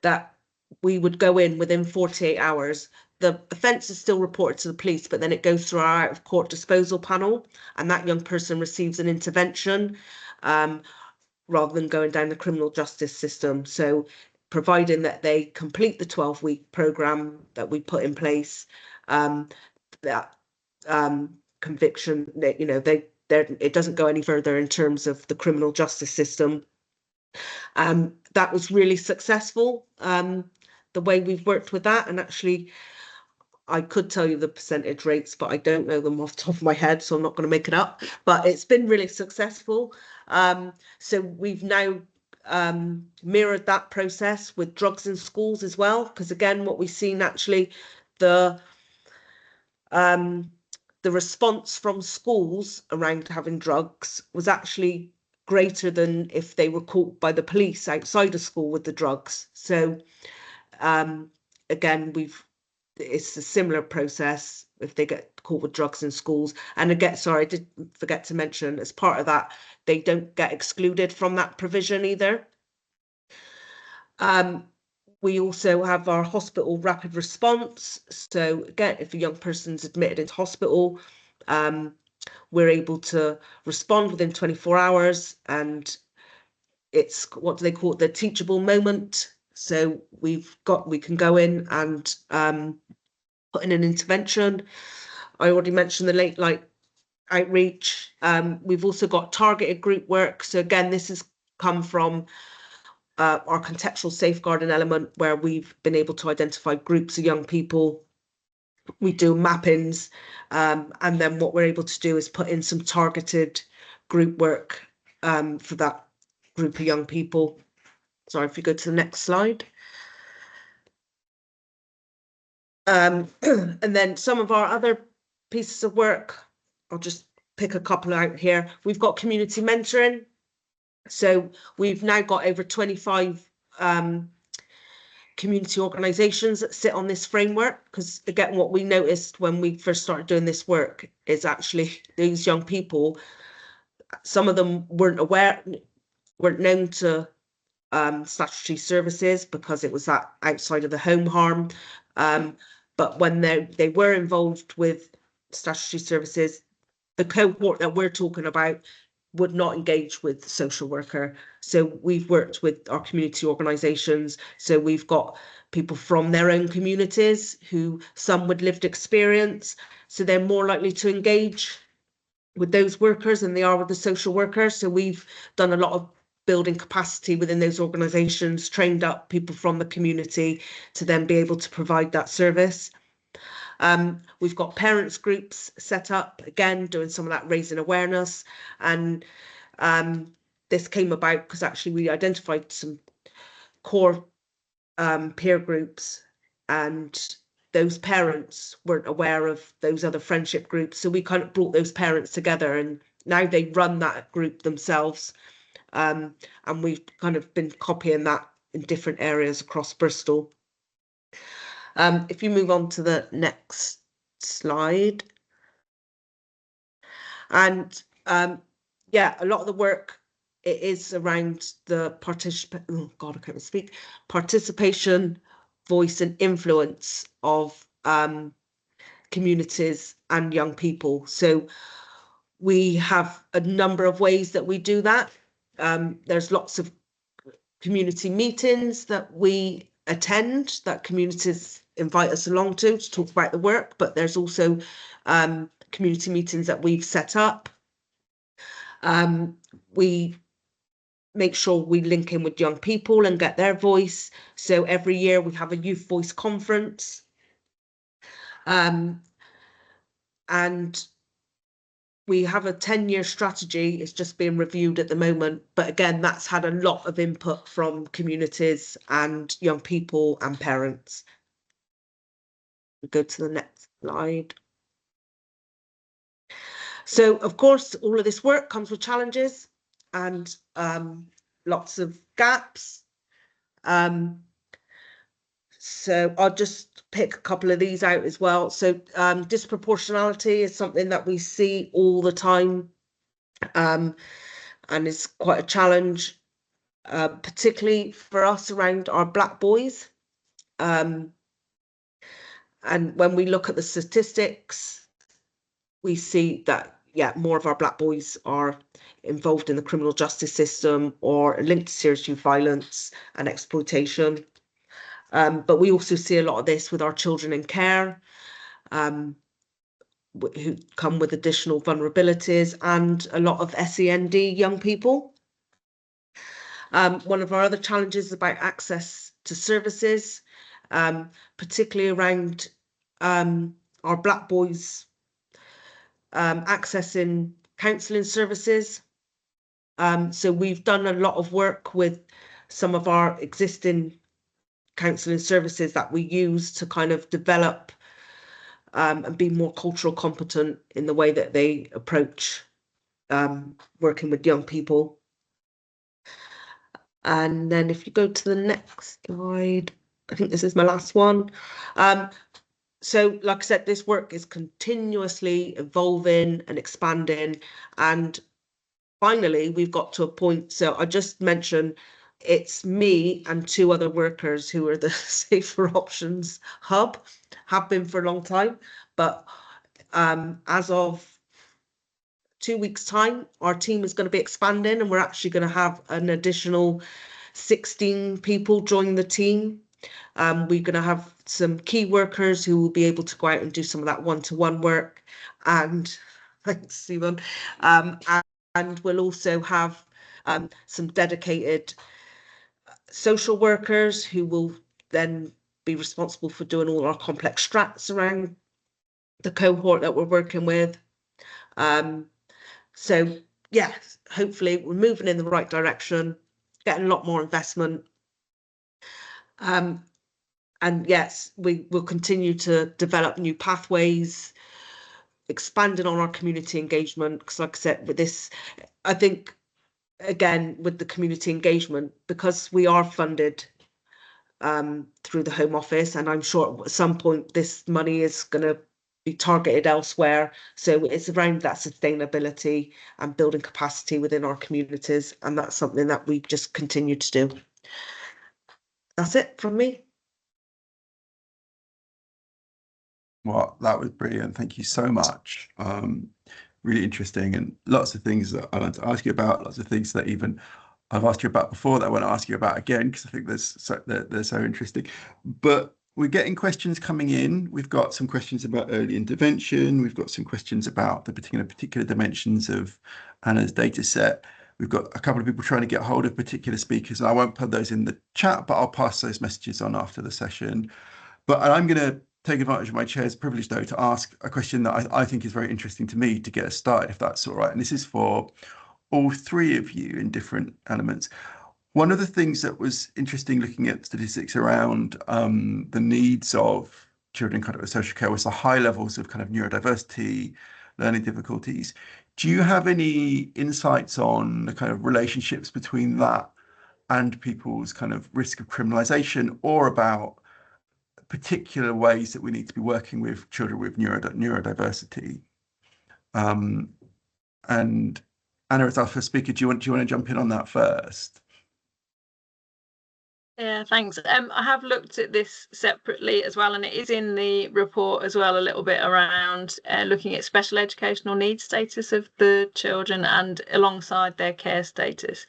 that we would go in within 48 hours. The offence is still reported to the police, but then it goes through our out-of-court disposal panel, and that young person receives an intervention rather than going down the criminal justice system. So providing that they complete the 12-week programme that we put in place, that conviction, that it doesn't go any further in terms of the criminal justice system. That was really successful, the way we've worked with that. And actually, I could tell you the percentage rates, but I don't know them off the top of my head, so I'm not going to make it up. But it's been really successful. So we've now mirrored that process with drugs in schools as well, because again, what we've seen actually, the response from schools around having drugs was actually greater than if they were caught by the police outside of school with the drugs. So again, it's a similar process if they get caught with drugs in schools. And again, sorry, I did forget to mention, as part of that, they don't get excluded from that provision either. We also have our hospital rapid response. So again, if a young person's admitted into hospital, we're able to respond within 24 hours, and it's, what do they call it, the teachable moment. So we can go in and put in an intervention. I already mentioned the late night outreach. We've also got targeted group work. So again, this has come from our contextual safeguarding element, where we've been able to identify groups of young people. We do mappings, and then what we're able to do is put in some targeted group work for that group of young people. Sorry, if you go to the next slide. And then some of our other pieces of work, I'll just pick a couple out here. We've got community mentoring. So we've now got over 25 community organisations that sit on this framework, because again, what we noticed when we first started doing this work is actually these young people, some of them weren't known to statutory services because it was that outside of the home harm. But when they were involved with statutory services, the cohort that we're talking about would not engage with the social worker. So we've worked with our community organisations. So we've got people from their own communities who some with lived experience. So they're more likely to engage with those workers than they are with the social worker. So we've done a lot of building capacity within those organisations, trained up people from the community to then be able to provide that service. We've got parents groups set up, again, doing some of that raising awareness. And this came about because actually we identified some core peer groups, and those parents weren't aware of those other friendship groups. So we kind of brought those parents together, and now they run that group themselves. And we've kind of been copying that in different areas across Bristol. If you move on to the next slide. And yeah, a lot of the work, it is around the participation, voice and influence of communities and young people. So we have a number of ways that we do that. There's lots of community meetings that we attend, that communities invite us along to talk about the work, but there's also community meetings that we've set up. We make sure we link in with young people and get their voice. So every year we have a youth voice conference. And we have a 10-year strategy. It's just being reviewed at the moment. But again, that's had a lot of input from communities and young people and parents. We go to the next slide. So, of course, all of this work comes with challenges and lots of gaps. So I'll just pick a couple of these out as well. So disproportionality is something that we see all the time, and it's quite a challenge, particularly for us around our Black boys. And when we look at the statistics, we see that, yeah, more of our Black boys are involved in the criminal justice system or linked to serious youth violence and exploitation. But we also see a lot of this with our children in care, who come with additional vulnerabilities, and a lot of SEND young people. One of our other challenges is about access to services, particularly around our Black boys accessing counselling services. So we've done a lot of work with some of our existing counselling services that we use to kind of develop and be more cultural competent in the way that they approach working with young people. And then if you go to the next slide, I think this is my last one. So like I said, this work is continuously evolving and expanding. And finally, we've got to a point. So I just mentioned it's me and 2 other workers who are the Safer Options Hub, have been for a long time. But as of 2 weeks' time, our team is going to be expanding, and we're actually going to have an additional 16 people join the team. We're going to have some key workers who will be able to go out and do some of that one-to-one work. And thanks, Stephen. And we'll also have some dedicated social workers who will then be responsible for doing all our complex strats around the cohort that we're working with. So yeah, hopefully we're moving in the right direction, getting a lot more investment. And yes, we will continue to develop new pathways, expanding on our community engagement, because like I said, with this, I think, again, with the community engagement, because we are funded through the Home Office, and I'm sure at some point this money is going to be targeted elsewhere. So it's around that sustainability and building capacity within our communities, and that's something that we just continue to do. That's it from me. Well, that was brilliant. Thank you so much. really interesting, and lots of things that I want to ask you about, lots of things that even I've asked you about before that I want to ask you about again, because I think they're so interesting. But we're getting questions coming in. We've got some questions about early intervention. We've got some questions about the particular dimensions of Anna's data set. We've got a couple of people trying to get hold of particular speakers, and I won't put those in the chat, but I'll pass those messages on after the session. But I'm going to take advantage of my chair's privilege, though, to ask a question that I think is very interesting to me to get us started, if that's all right. And this is for all three of you in different elements. One of the things that was interesting looking at statistics around the needs of children kind of with social care was the high levels of kind of neurodiversity, learning difficulties. Do you have any insights on the kind of relationships between that and people's kind of risk of criminalisation, or about particular ways that we need to be working with children with neurodiversity? And Anna, as our first speaker, do you want to jump in on that first? Yeah, thanks. I have looked at this separately as well, and it is in the report as well, a little bit around looking at special educational needs status of the children and alongside their care status.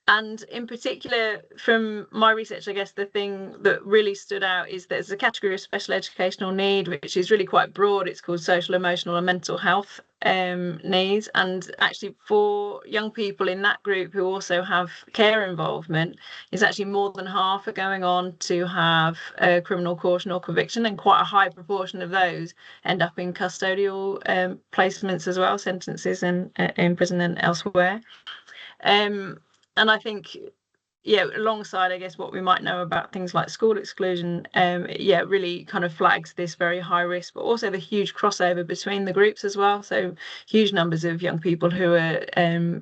And in particular, from my research, I guess the thing that really stood out is there's a category of special educational need, which is really quite broad. It's called social, emotional and mental health needs. And actually for young people in that group who also have care involvement, is actually more than half are going on to have a criminal caution or conviction, and quite a high proportion of those end up in custodial placements as well, sentences in prison and elsewhere. And I think, yeah, alongside, I guess, what we might know about things like school exclusion, yeah, really kind of flags this very high risk, but also the huge crossover between the groups as well. So huge numbers of young people who are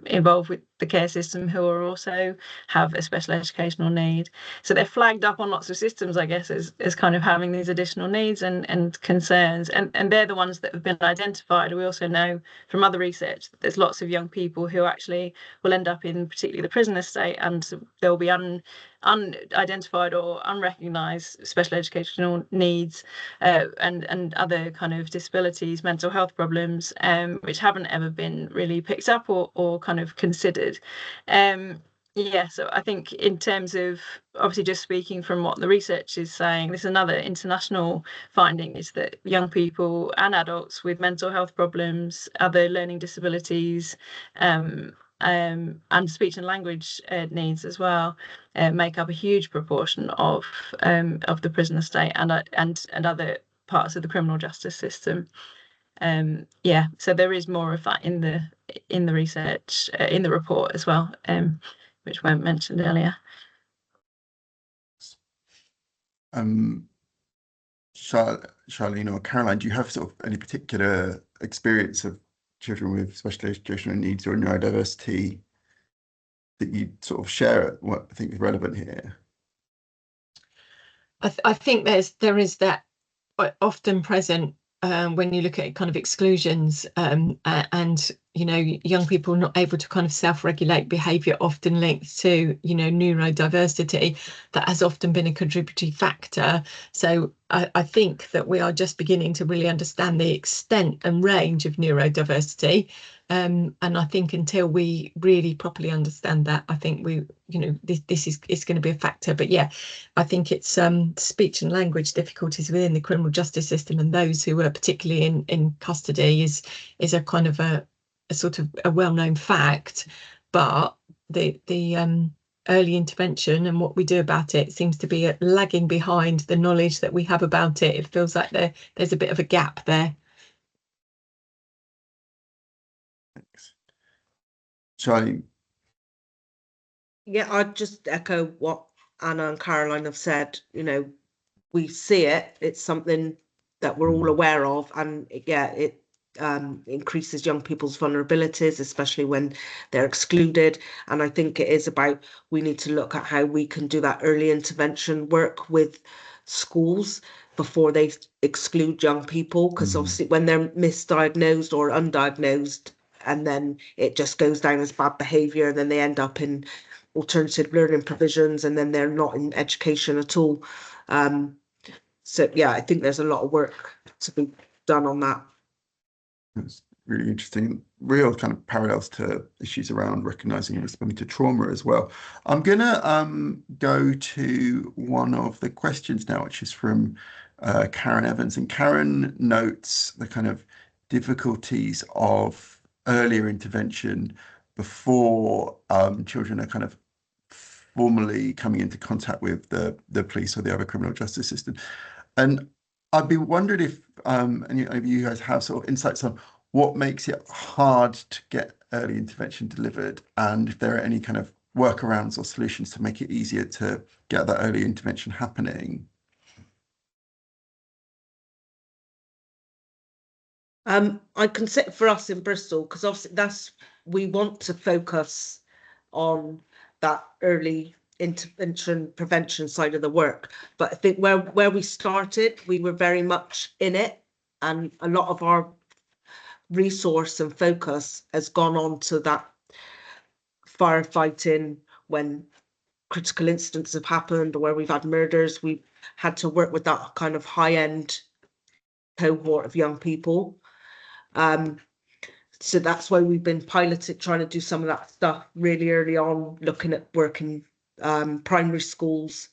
involved with the care system who are also have a special educational need. So they're flagged up on lots of systems, I guess, as kind of having these additional needs and concerns. And they're the ones that have been identified. We also know from other research that there's lots of young people who actually will end up in particularly the prison estate, and there'll be unidentified or unrecognised special educational needs and other kind of disabilities, mental health problems, which haven't ever been really picked up or kind of considered. Yeah, so I think in terms of obviously just speaking from what the research is saying, this is another international finding, is that young people and adults with mental health problems, other learning disabilities, and speech and language needs as well make up a huge proportion of the prison estate and other parts of the criminal justice system. Yeah, so there is more of that in the research in the report as well, which weren't mentioned earlier. Charlene or Caroline, do you have sort of any particular experience of children with special educational needs or neurodiversity that you sort of share what I think is relevant here? I think there is that often present when you look at kind of exclusions and young people not able to kind of self-regulate behaviour, often linked to neurodiversity. That has often been a contributory factor. So I think that we are just beginning to really understand the extent and range of neurodiversity. And I think until we really properly understand that, I think this is going to be a factor. But yeah, I think it's speech and language difficulties within the criminal justice system, and those who are particularly in custody is a kind of a sort of a well-known fact. But the early intervention and what we do about it seems to be lagging behind the knowledge that we have about it. It feels like there's a bit of a gap there. Thanks. Charlene? Yeah, I'd just echo what Anna and Caroline have said. We see it. It's something that we're all aware of, and it increases young people's vulnerabilities, especially when they're excluded. And I think it is about, we need to look at how we can do that early intervention work with schools before they exclude young people, because obviously when they're misdiagnosed or undiagnosed, and then it just goes down as bad behaviour, and then they end up in alternative learning provisions, and then they're not in education at all. So yeah, I think there's a lot of work to be done on that. It's really interesting. Real kind of parallels to issues around recognizing and responding to trauma as well. I'm gonna go to one of the questions now, which is from Karen Evans, and Karen notes the kind of difficulties of earlier intervention before children are kind of formally coming into contact with the police or the other criminal justice system. And I'd be wondering if any of you guys have sort of insights on what makes it hard to get early intervention delivered, and if there are any kind of workarounds or solutions to make it easier to get that early intervention happening. I can say for us in Bristol, because obviously we want to focus on that early intervention prevention side of the work. But I think where we started, we were very much in it, and a lot of our resource and focus has gone on to that firefighting when critical incidents have happened or where we've had murders. We've had to work with that kind of high-end cohort of young people. So that's why we've been piloted, trying to do some of that stuff really early on, looking at working primary schools.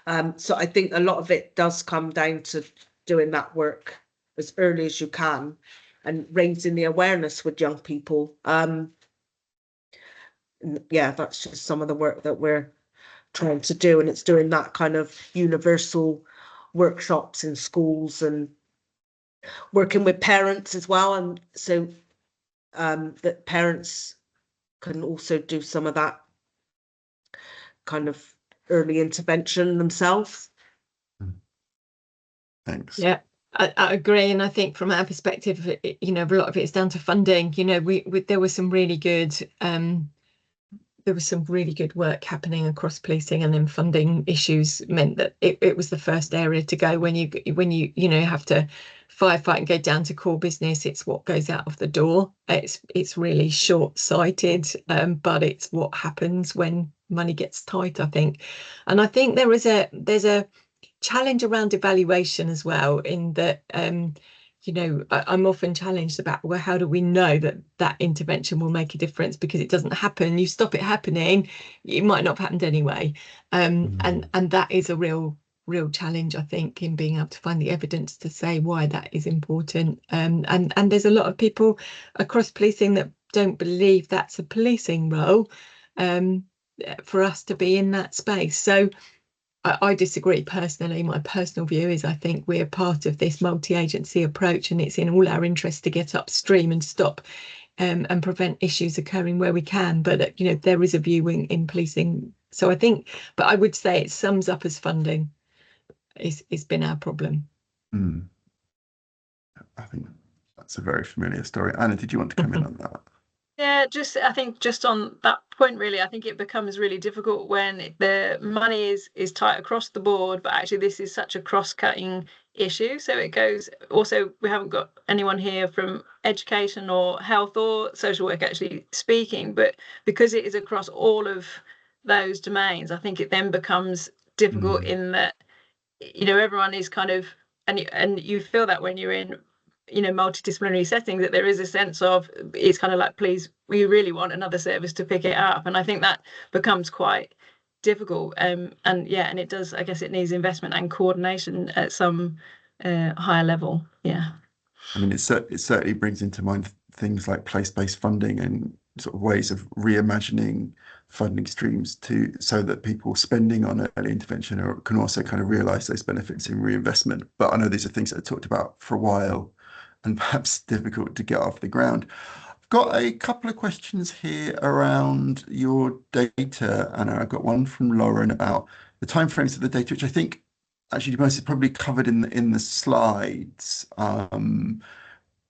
So I think a lot of it does come down to doing that work as early as you can and raising the awareness with young people. Yeah, that's just some of the work that we're trying to do, and it's doing that kind of universal workshops in schools and working with parents as well, and so that parents can also do some of that kind of early intervention themselves. Thanks. Yeah, I agree, and I think from our perspective, a lot of it's down to funding. There was some really good work happening across policing, and then funding issues meant that it was the first area to go when you have to firefight and go down to core business. It's what goes out of the door. It's really short-sighted, but it's what happens when money gets tight, I think. And I think there's a challenge around evaluation as well, in that I'm often challenged about, well, how do we know that intervention will make a difference? Because it doesn't happen. You stop it happening, it might not have happened anyway. And that is a real challenge, I think, in being able to find the evidence to say why that is important. And there's a lot of people across policing that don't believe that's a policing role for us to be in that space. So I disagree personally. My personal view is I think we're part of this multi-agency approach, and it's in all our interests to get upstream and stop and prevent issues occurring where we can. But there is a view in policing. So I think, but I would say it sums up as funding. It's been our problem. I think that's a very familiar story. Anna, did you want to come in on that? Yeah, I think just on that point, really, I think it becomes really difficult when the money is tight across the board, but actually this is such a cross-cutting issue. So it goes, also, we haven't got anyone here from education or health or social work actually speaking, but because it is across all of those domains, I think it then becomes difficult in that, everyone is kind of, and you feel that when you're in multidisciplinary settings, that there is a sense of, it's kind of like, please, we really want another service to pick it up. And I think that becomes quite difficult. And it does, I guess it needs investment and coordination at some higher level. Yeah. I mean, it certainly brings into mind things like place-based funding and sort of ways of reimagining funding streams so that people spending on early intervention can also kind of realise those benefits in reinvestment. But I know these are things that are talked about for a while and perhaps difficult to get off the ground. I've got a couple of questions here around your data, and I've got one from Lauren about the timeframes of the data, which I think actually most is probably covered in the slides.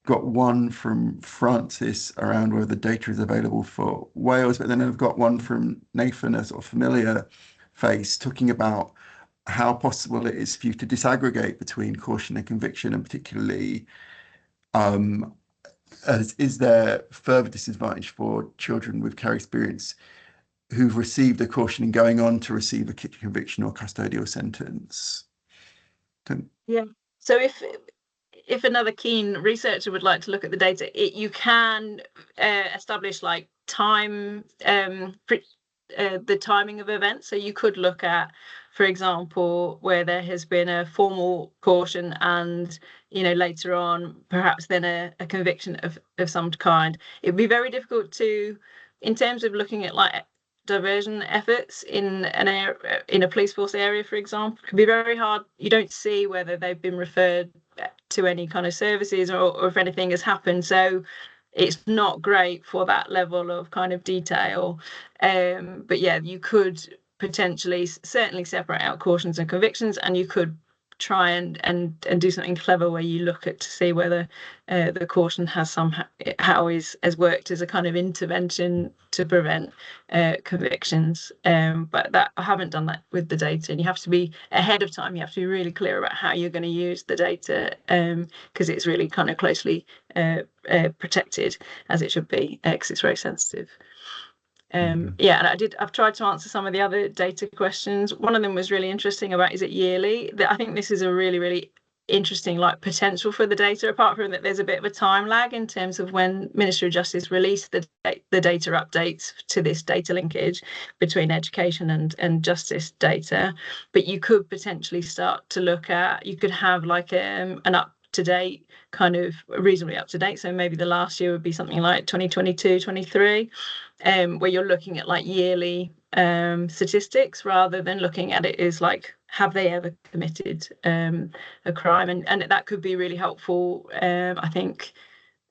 Got one from Francis around whether the data is available for Wales, but then I've got one from Nathan, a sort of familiar face, talking about how possible it is for you to disaggregate between caution and conviction, and particularly is there further disadvantage for children with care experience who've received a caution and going on to receive a conviction or custodial sentence? Yeah. So if another keen researcher would like to look at the data, you can establish like time, the timing of events. So you could look at, for example, where there has been a formal caution and, you know, later on perhaps then a conviction of some kind. It would be very difficult to, in terms of looking at like diversion efforts in an area, in a police force area, for example, it can be very hard. You don't see whether they've been referred to any kind of services or if anything has happened. So it's not great for that level of kind of detail. But yeah, you could potentially certainly separate out cautions and convictions, and you could try and do something clever where you look at to see whether the caution has has worked as a kind of intervention to prevent convictions. But that I haven't done that with the data, and you have to be ahead of time. You have to be really clear about how you're going to use the data, because it's really kind of closely protected, as it should be, because it's very sensitive. Yeah, and I've tried to answer some of the other data questions. One of them was really interesting about, is it yearly? I think this is a really, really interesting like potential for the data, apart from that there's a bit of a time lag in terms of when Ministry of Justice released the data updates to this data linkage between education and justice data. But you could potentially start to look at, you could have like an up-to-date kind of reasonably up-to-date, so maybe the last year would be something like 2022, 23, where you're looking at like yearly statistics rather than looking at it as like, have they ever committed a crime? And that could be really helpful, I think,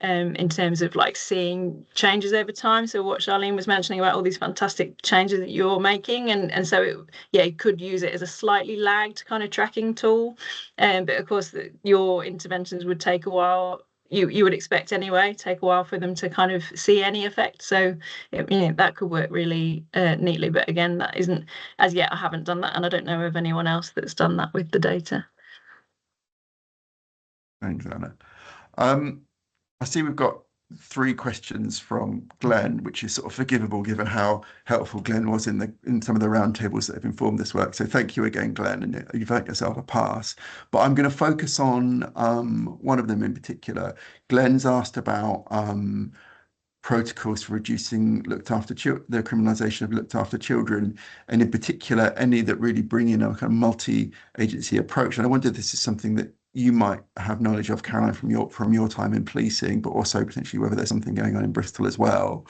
in terms of like seeing changes over time. So what Charlene was mentioning about all these fantastic changes that you're making, and so you could use it as a slightly lagged kind of tracking tool, but of course your interventions would take a while. You would expect anyway, take a while for them to kind of see any effect. So that could work really neatly. But again, that isn't, as yet I haven't done that, and I don't know of anyone else that's done that with the data. Thanks, Anna. I see we've got 3 questions from Glenn, which is sort of forgivable given how helpful Glenn was in some of the roundtables that have informed this work. So thank you again, Glenn, and you've earned yourself a pass. But I'm going to focus on one of them in particular. Glenn's asked about protocols for reducing the criminalisation of looked after children, and in particular any that really bring in a kind of multi-agency approach. And I wonder if this is something that you might have knowledge of, Caroline, from your time in policing, but also potentially whether there's something going on in Bristol as well.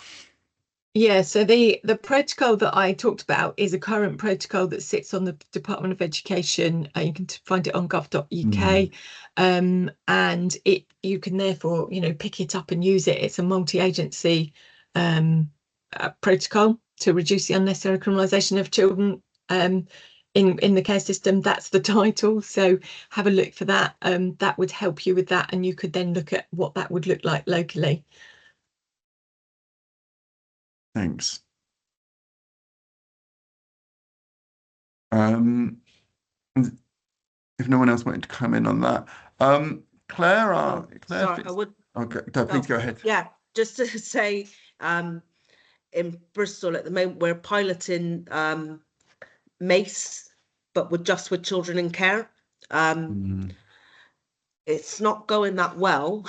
Yeah, so the protocol that I talked about is a current protocol that sits on the Department of Education. You can find it on gov.uk, and you can therefore pick it up and use it. It's a multi-agency protocol to reduce the unnecessary criminalisation of children in the care system. That's the title, so have a look for that. That would help you with that, and you could then look at what that would look like locally. Thanks. If no one else wanted to come in on that, Claire, sorry, I would. Okay, please go ahead. Yeah, just to say, in Bristol at the moment we're piloting MACE, but with children in care. It's not going that well.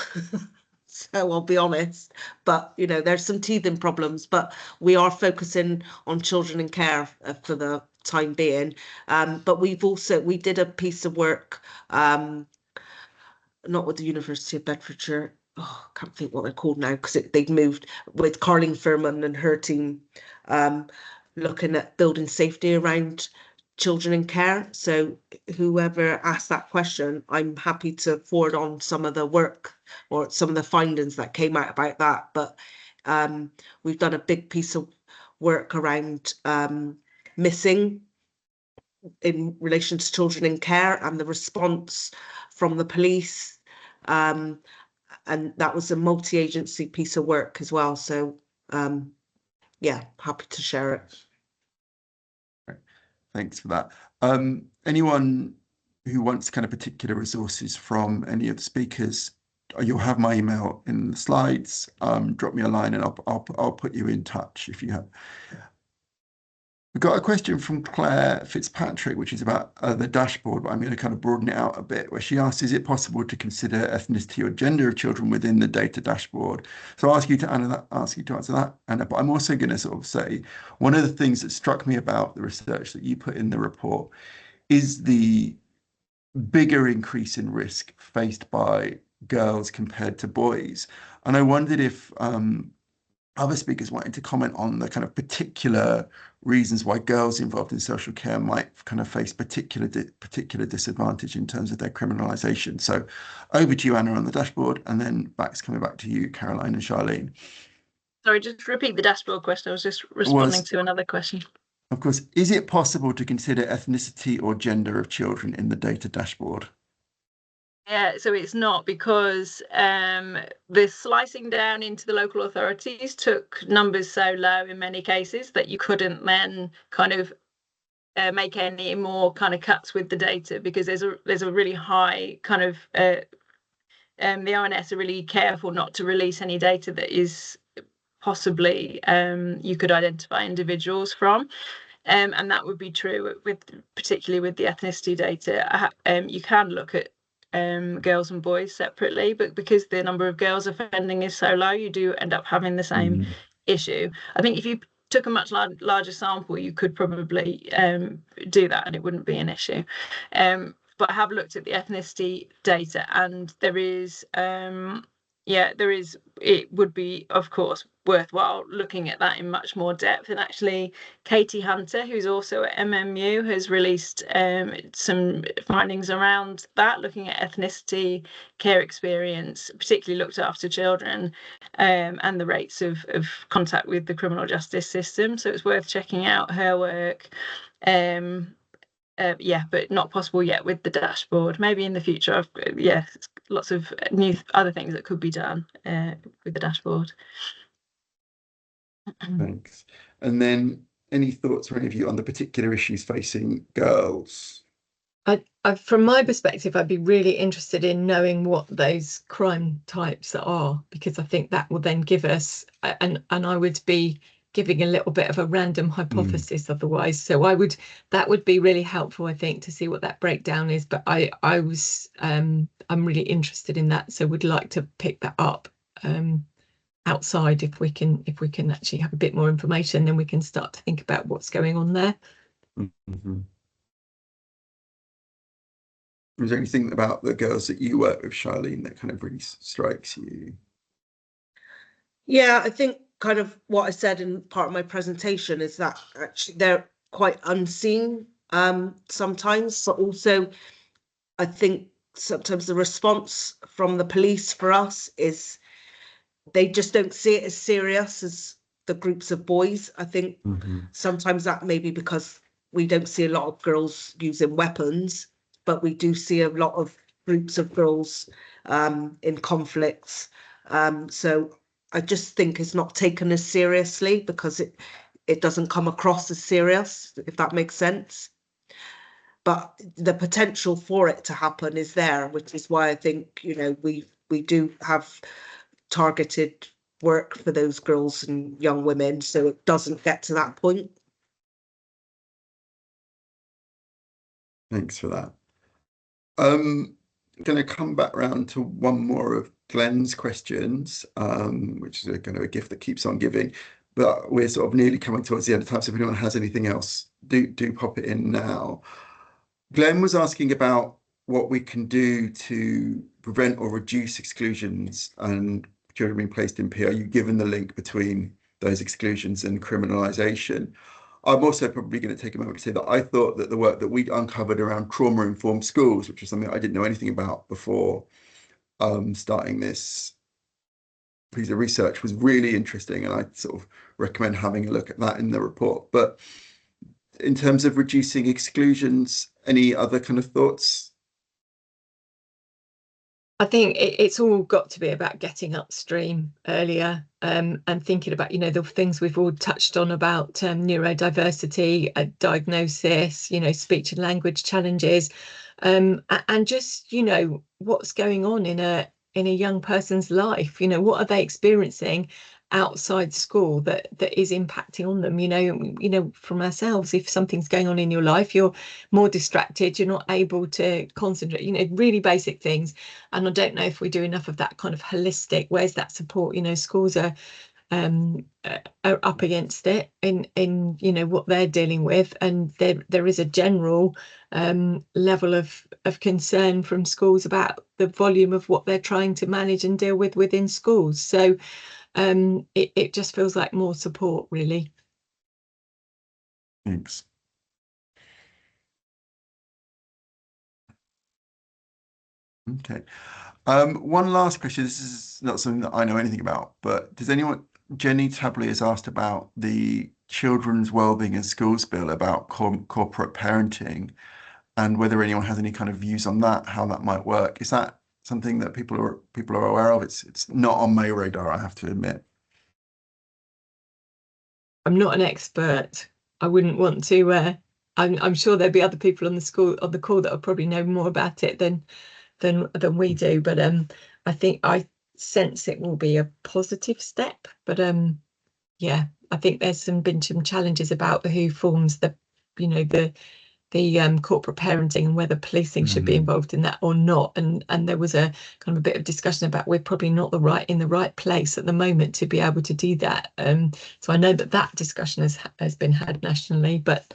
So I'll be honest, but there's some teething problems, but we are focusing on children in care for the time being. But we did a piece of work, not with the University of Bedfordshire. Oh, I can't think what they're called now because they've moved, with Charlene Richardson and her team, looking at building safety around children in care. So whoever asked that question, I'm happy to forward on some of the work or some of the findings that came out about that. But we've done a big piece of work around missing in relation to children in care and the response from the police, and that was a multi-agency piece of work as well. So yeah, happy to share it. Thanks for that. Anyone who wants kind of particular resources from any of the speakers, you'll have my email in the slides. Drop me a line and I'll put you in touch if you have. We've got a question from Claire Fitzpatrick, which is about the dashboard, but I'm going to kind of broaden it out a bit, where she asks, is it possible to consider ethnicity or gender of children within the data dashboard? So I'll ask you to answer that, Anna, but I'm also going to sort of say, one of the things that struck me about the research that you put in the report is the bigger increase in risk faced by girls compared to boys. And I wondered if other speakers wanted to comment on the kind of particular reasons why girls involved in social care might kind of face particular disadvantage in terms of their criminalisation. So over to you, Anna, on the dashboard, and then coming back to you, Caroline and Charlene. Sorry, just repeat the dashboard question. I was just responding to another question. Of course, is it possible to consider ethnicity or gender of children in the data dashboard? Yeah, so it's not, because the slicing down into the local authorities took numbers so low in many cases that you couldn't then kind of make any more kind of cuts with the data, because there's a really high kind of the ONS are really careful not to release any data that is possibly you could identify individuals from. And that would be true particularly with the ethnicity data. You can look at girls and boys separately, but because the number of girls offending is so low, you do end up having the same issue. I think if you took a much larger sample, you could probably do that and it wouldn't be an issue. But I have looked at the ethnicity data, and there is it would be, of course, worthwhile looking at that in much more depth. And actually, Katie Hunter, who's also at MMU, has released some findings around that, looking at ethnicity, care experience, particularly looked after children, and the rates of contact with the criminal justice system. So it's worth checking out her work. But not possible yet with the dashboard. Maybe in the future. Lots of new other things that could be done with the dashboard. Thanks. And then any thoughts or any of you on the particular issues facing girls? From my perspective, I'd be really interested in knowing what those crime types are, because I think that will then give us, and I would be giving a little bit of a random hypothesis otherwise. So that would be really helpful, I think, to see what that breakdown is. But I'm really interested in that, so would like to pick that up outside if we can actually have a bit more information, then we can start to think about what's going on there. Is there anything about the girls that you work with, Charlene, that kind of really strikes you? Yeah, I think kind of what I said in part of my presentation is that actually they're quite unseen sometimes, but also I think sometimes the response from the police for us is they just don't see it as serious as the groups of boys. I think sometimes that may be because we don't see a lot of girls using weapons, but we do see a lot of groups of girls in conflicts. So I just think it's not taken as seriously because it doesn't come across as serious, if that makes sense. But the potential for it to happen is there, which is why I think, we do have targeted work for those girls and young women, so it doesn't get to that point. Thanks for that. I'm going to come back round to one more of Glenn's questions, which is a kind of a gift that keeps on giving, but we're sort of nearly coming towards the end of time, so if anyone has anything else, do pop it in now. Glenn was asking about what we can do to prevent or reduce exclusions and children being placed in PRU, given the link between those exclusions and criminalisation. I'm also probably going to take a moment to say that I thought that the work that we'd uncovered around trauma-informed schools, which is something I didn't know anything about before starting this piece of research, was really interesting, and I sort of recommend having a look at that in the report. But in terms of reducing exclusions, any other kind of thoughts? I think it's all got to be about getting upstream earlier, and thinking about, the things we've all touched on about neurodiversity, diagnosis, speech and language challenges, and just, what's going on in a young person's life, what are they experiencing, outside school that is impacting on them. You know, from ourselves, if something's going on in your life, you're more distracted, you're not able to concentrate, you know, really basic things. And I don't know if we do enough of that kind of holistic, where's that support? You know, schools are up against it in you know what they're dealing with, and there is a general level of concern from schools about the volume of what they're trying to manage and deal with within schools. So it just feels like more support, really. Thanks. Okay. One last question. This is not something that I know anything about, but does anyone, Jenny Tabley has asked about the Children's Wellbeing in Schools Bill about corporate parenting, and whether anyone has any kind of views on that, how that might work. Is that something that people are aware of? It's not on my radar, I have to admit. I'm not an expert. I wouldn't want to. I'm sure there'd be other people on the call that will probably know more about it than we do. But I think I sense it will be a positive step. But yeah, I think there's been some challenges about who forms the, you know, the corporate parenting and whether policing should be involved in that or not. And there was a kind of a bit of discussion about we're probably not in the right place at the moment to be able to do that. So I know that discussion has been had nationally, but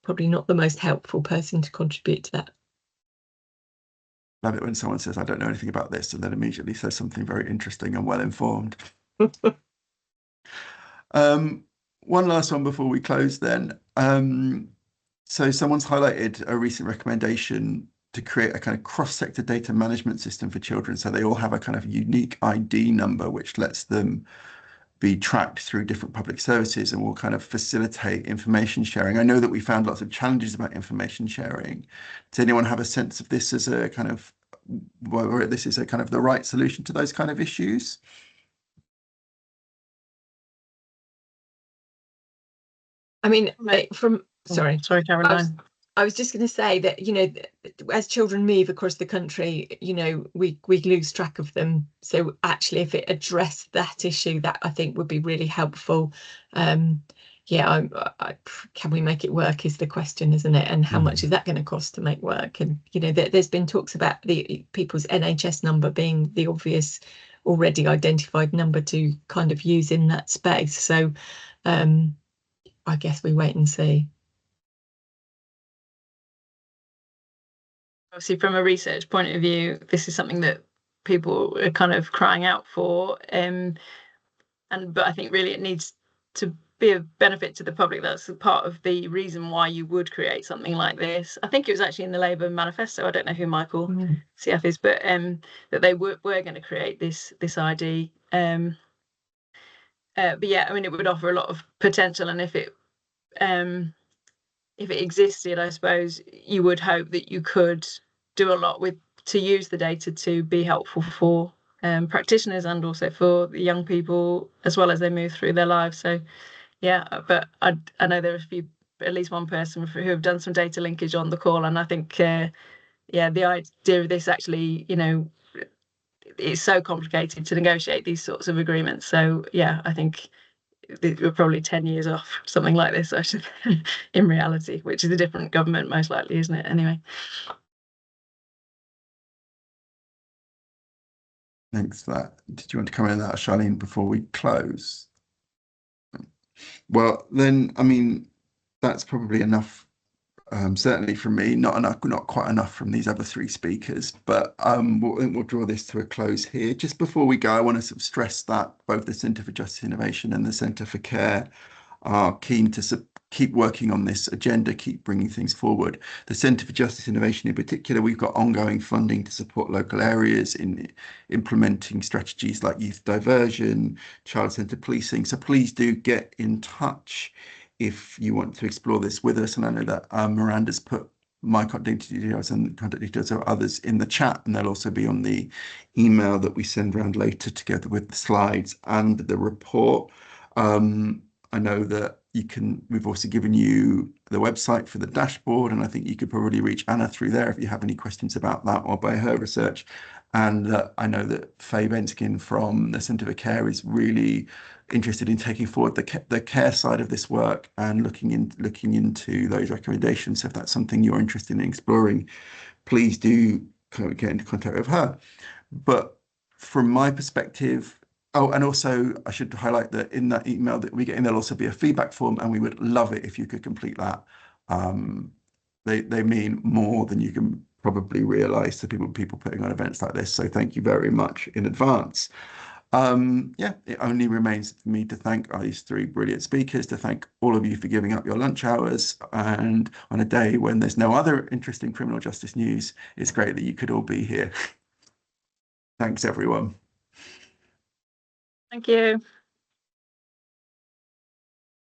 probably not the most helpful person to contribute to that. Love it when someone says, I don't know anything about this, and then immediately says something very interesting and well informed. One last one before we close then. So someone's highlighted a recent recommendation to create a kind of cross-sector data management system for children. So they all have a kind of unique ID number, which lets them be tracked through different public services and will kind of facilitate information sharing. I know that we found lots of challenges about information sharing. Does anyone have a sense of this as a kind of, whether this is a kind of the right solution to those kind of issues? I mean, sorry, Caroline. I was just going to say that, you know, as children move across the country, you know, we lose track of them. So actually, if it addressed that issue, that I think would be really helpful. Yeah, can we make it work is the question, isn't it? And how much is that going to cost to make work? And, you know, there's been talks about the people's NHS number being the obvious, already identified number to kind of use in that space. So I guess we wait and see. Obviously, from a research point of view, this is something that people are kind of crying out for. But I think really it needs to be a benefit to the public. That's part of the reason why you would create something like this. I think it was actually in the Labour manifesto. I don't know who Michael CF is, but that they were going to create this ID. But yeah, I mean, it would offer a lot of potential, and if it existed, I suppose you would hope that you could do a lot to use the data to be helpful for practitioners and also for the young people as well as they move through their lives. So yeah, but I know there are at least one person who have done some data linkage on the call, and I think yeah, the idea of this actually, you know, it's so complicated to negotiate these sorts of agreements. So yeah, I think we're probably 10 years off something like this, I should, in reality, which is a different government most likely, isn't it? Anyway. Thanks for that. Did you want to comment on that, Charlene, before we close? Well, then, I mean, that's probably enough, certainly from me, not quite enough from these other three speakers, but we'll draw this to a close here. Just before we go, I want to sort of stress that both the Centre for Justice Innovation and the Centre for Care are keen to keep working on this agenda, keep bringing things forward. The Centre for Justice Innovation in particular, we've got ongoing funding to support local areas in implementing strategies like youth diversion, child-centred policing. So please do get in touch if you want to explore this with us. And I know that Miranda's put my contact details and contact details of others in the chat, and they'll also be on the email that we send around later together with the slides and the report. I know that we've also given you the website for the dashboard, and I think you could probably reach Anna through there if you have any questions about that or by her research. And I know that Faye Benskin from the Centre for Care is really interested in taking forward the care side of this work and looking into those recommendations. So if that's something you're interested in exploring, please do kind of get into contact with her. But from my perspective, oh, and also I should highlight that in that email that we get in, there'll also be a feedback form, and we would love it if you could complete that. They mean more than you can probably realize to people putting on events like this. So thank you very much in advance. Yeah, it only remains for me to thank these three brilliant speakers, to thank all of you for giving up your lunch hours, and on a day when there's no other interesting criminal justice news, it's great that you could all be here. Thanks, everyone. Thank you.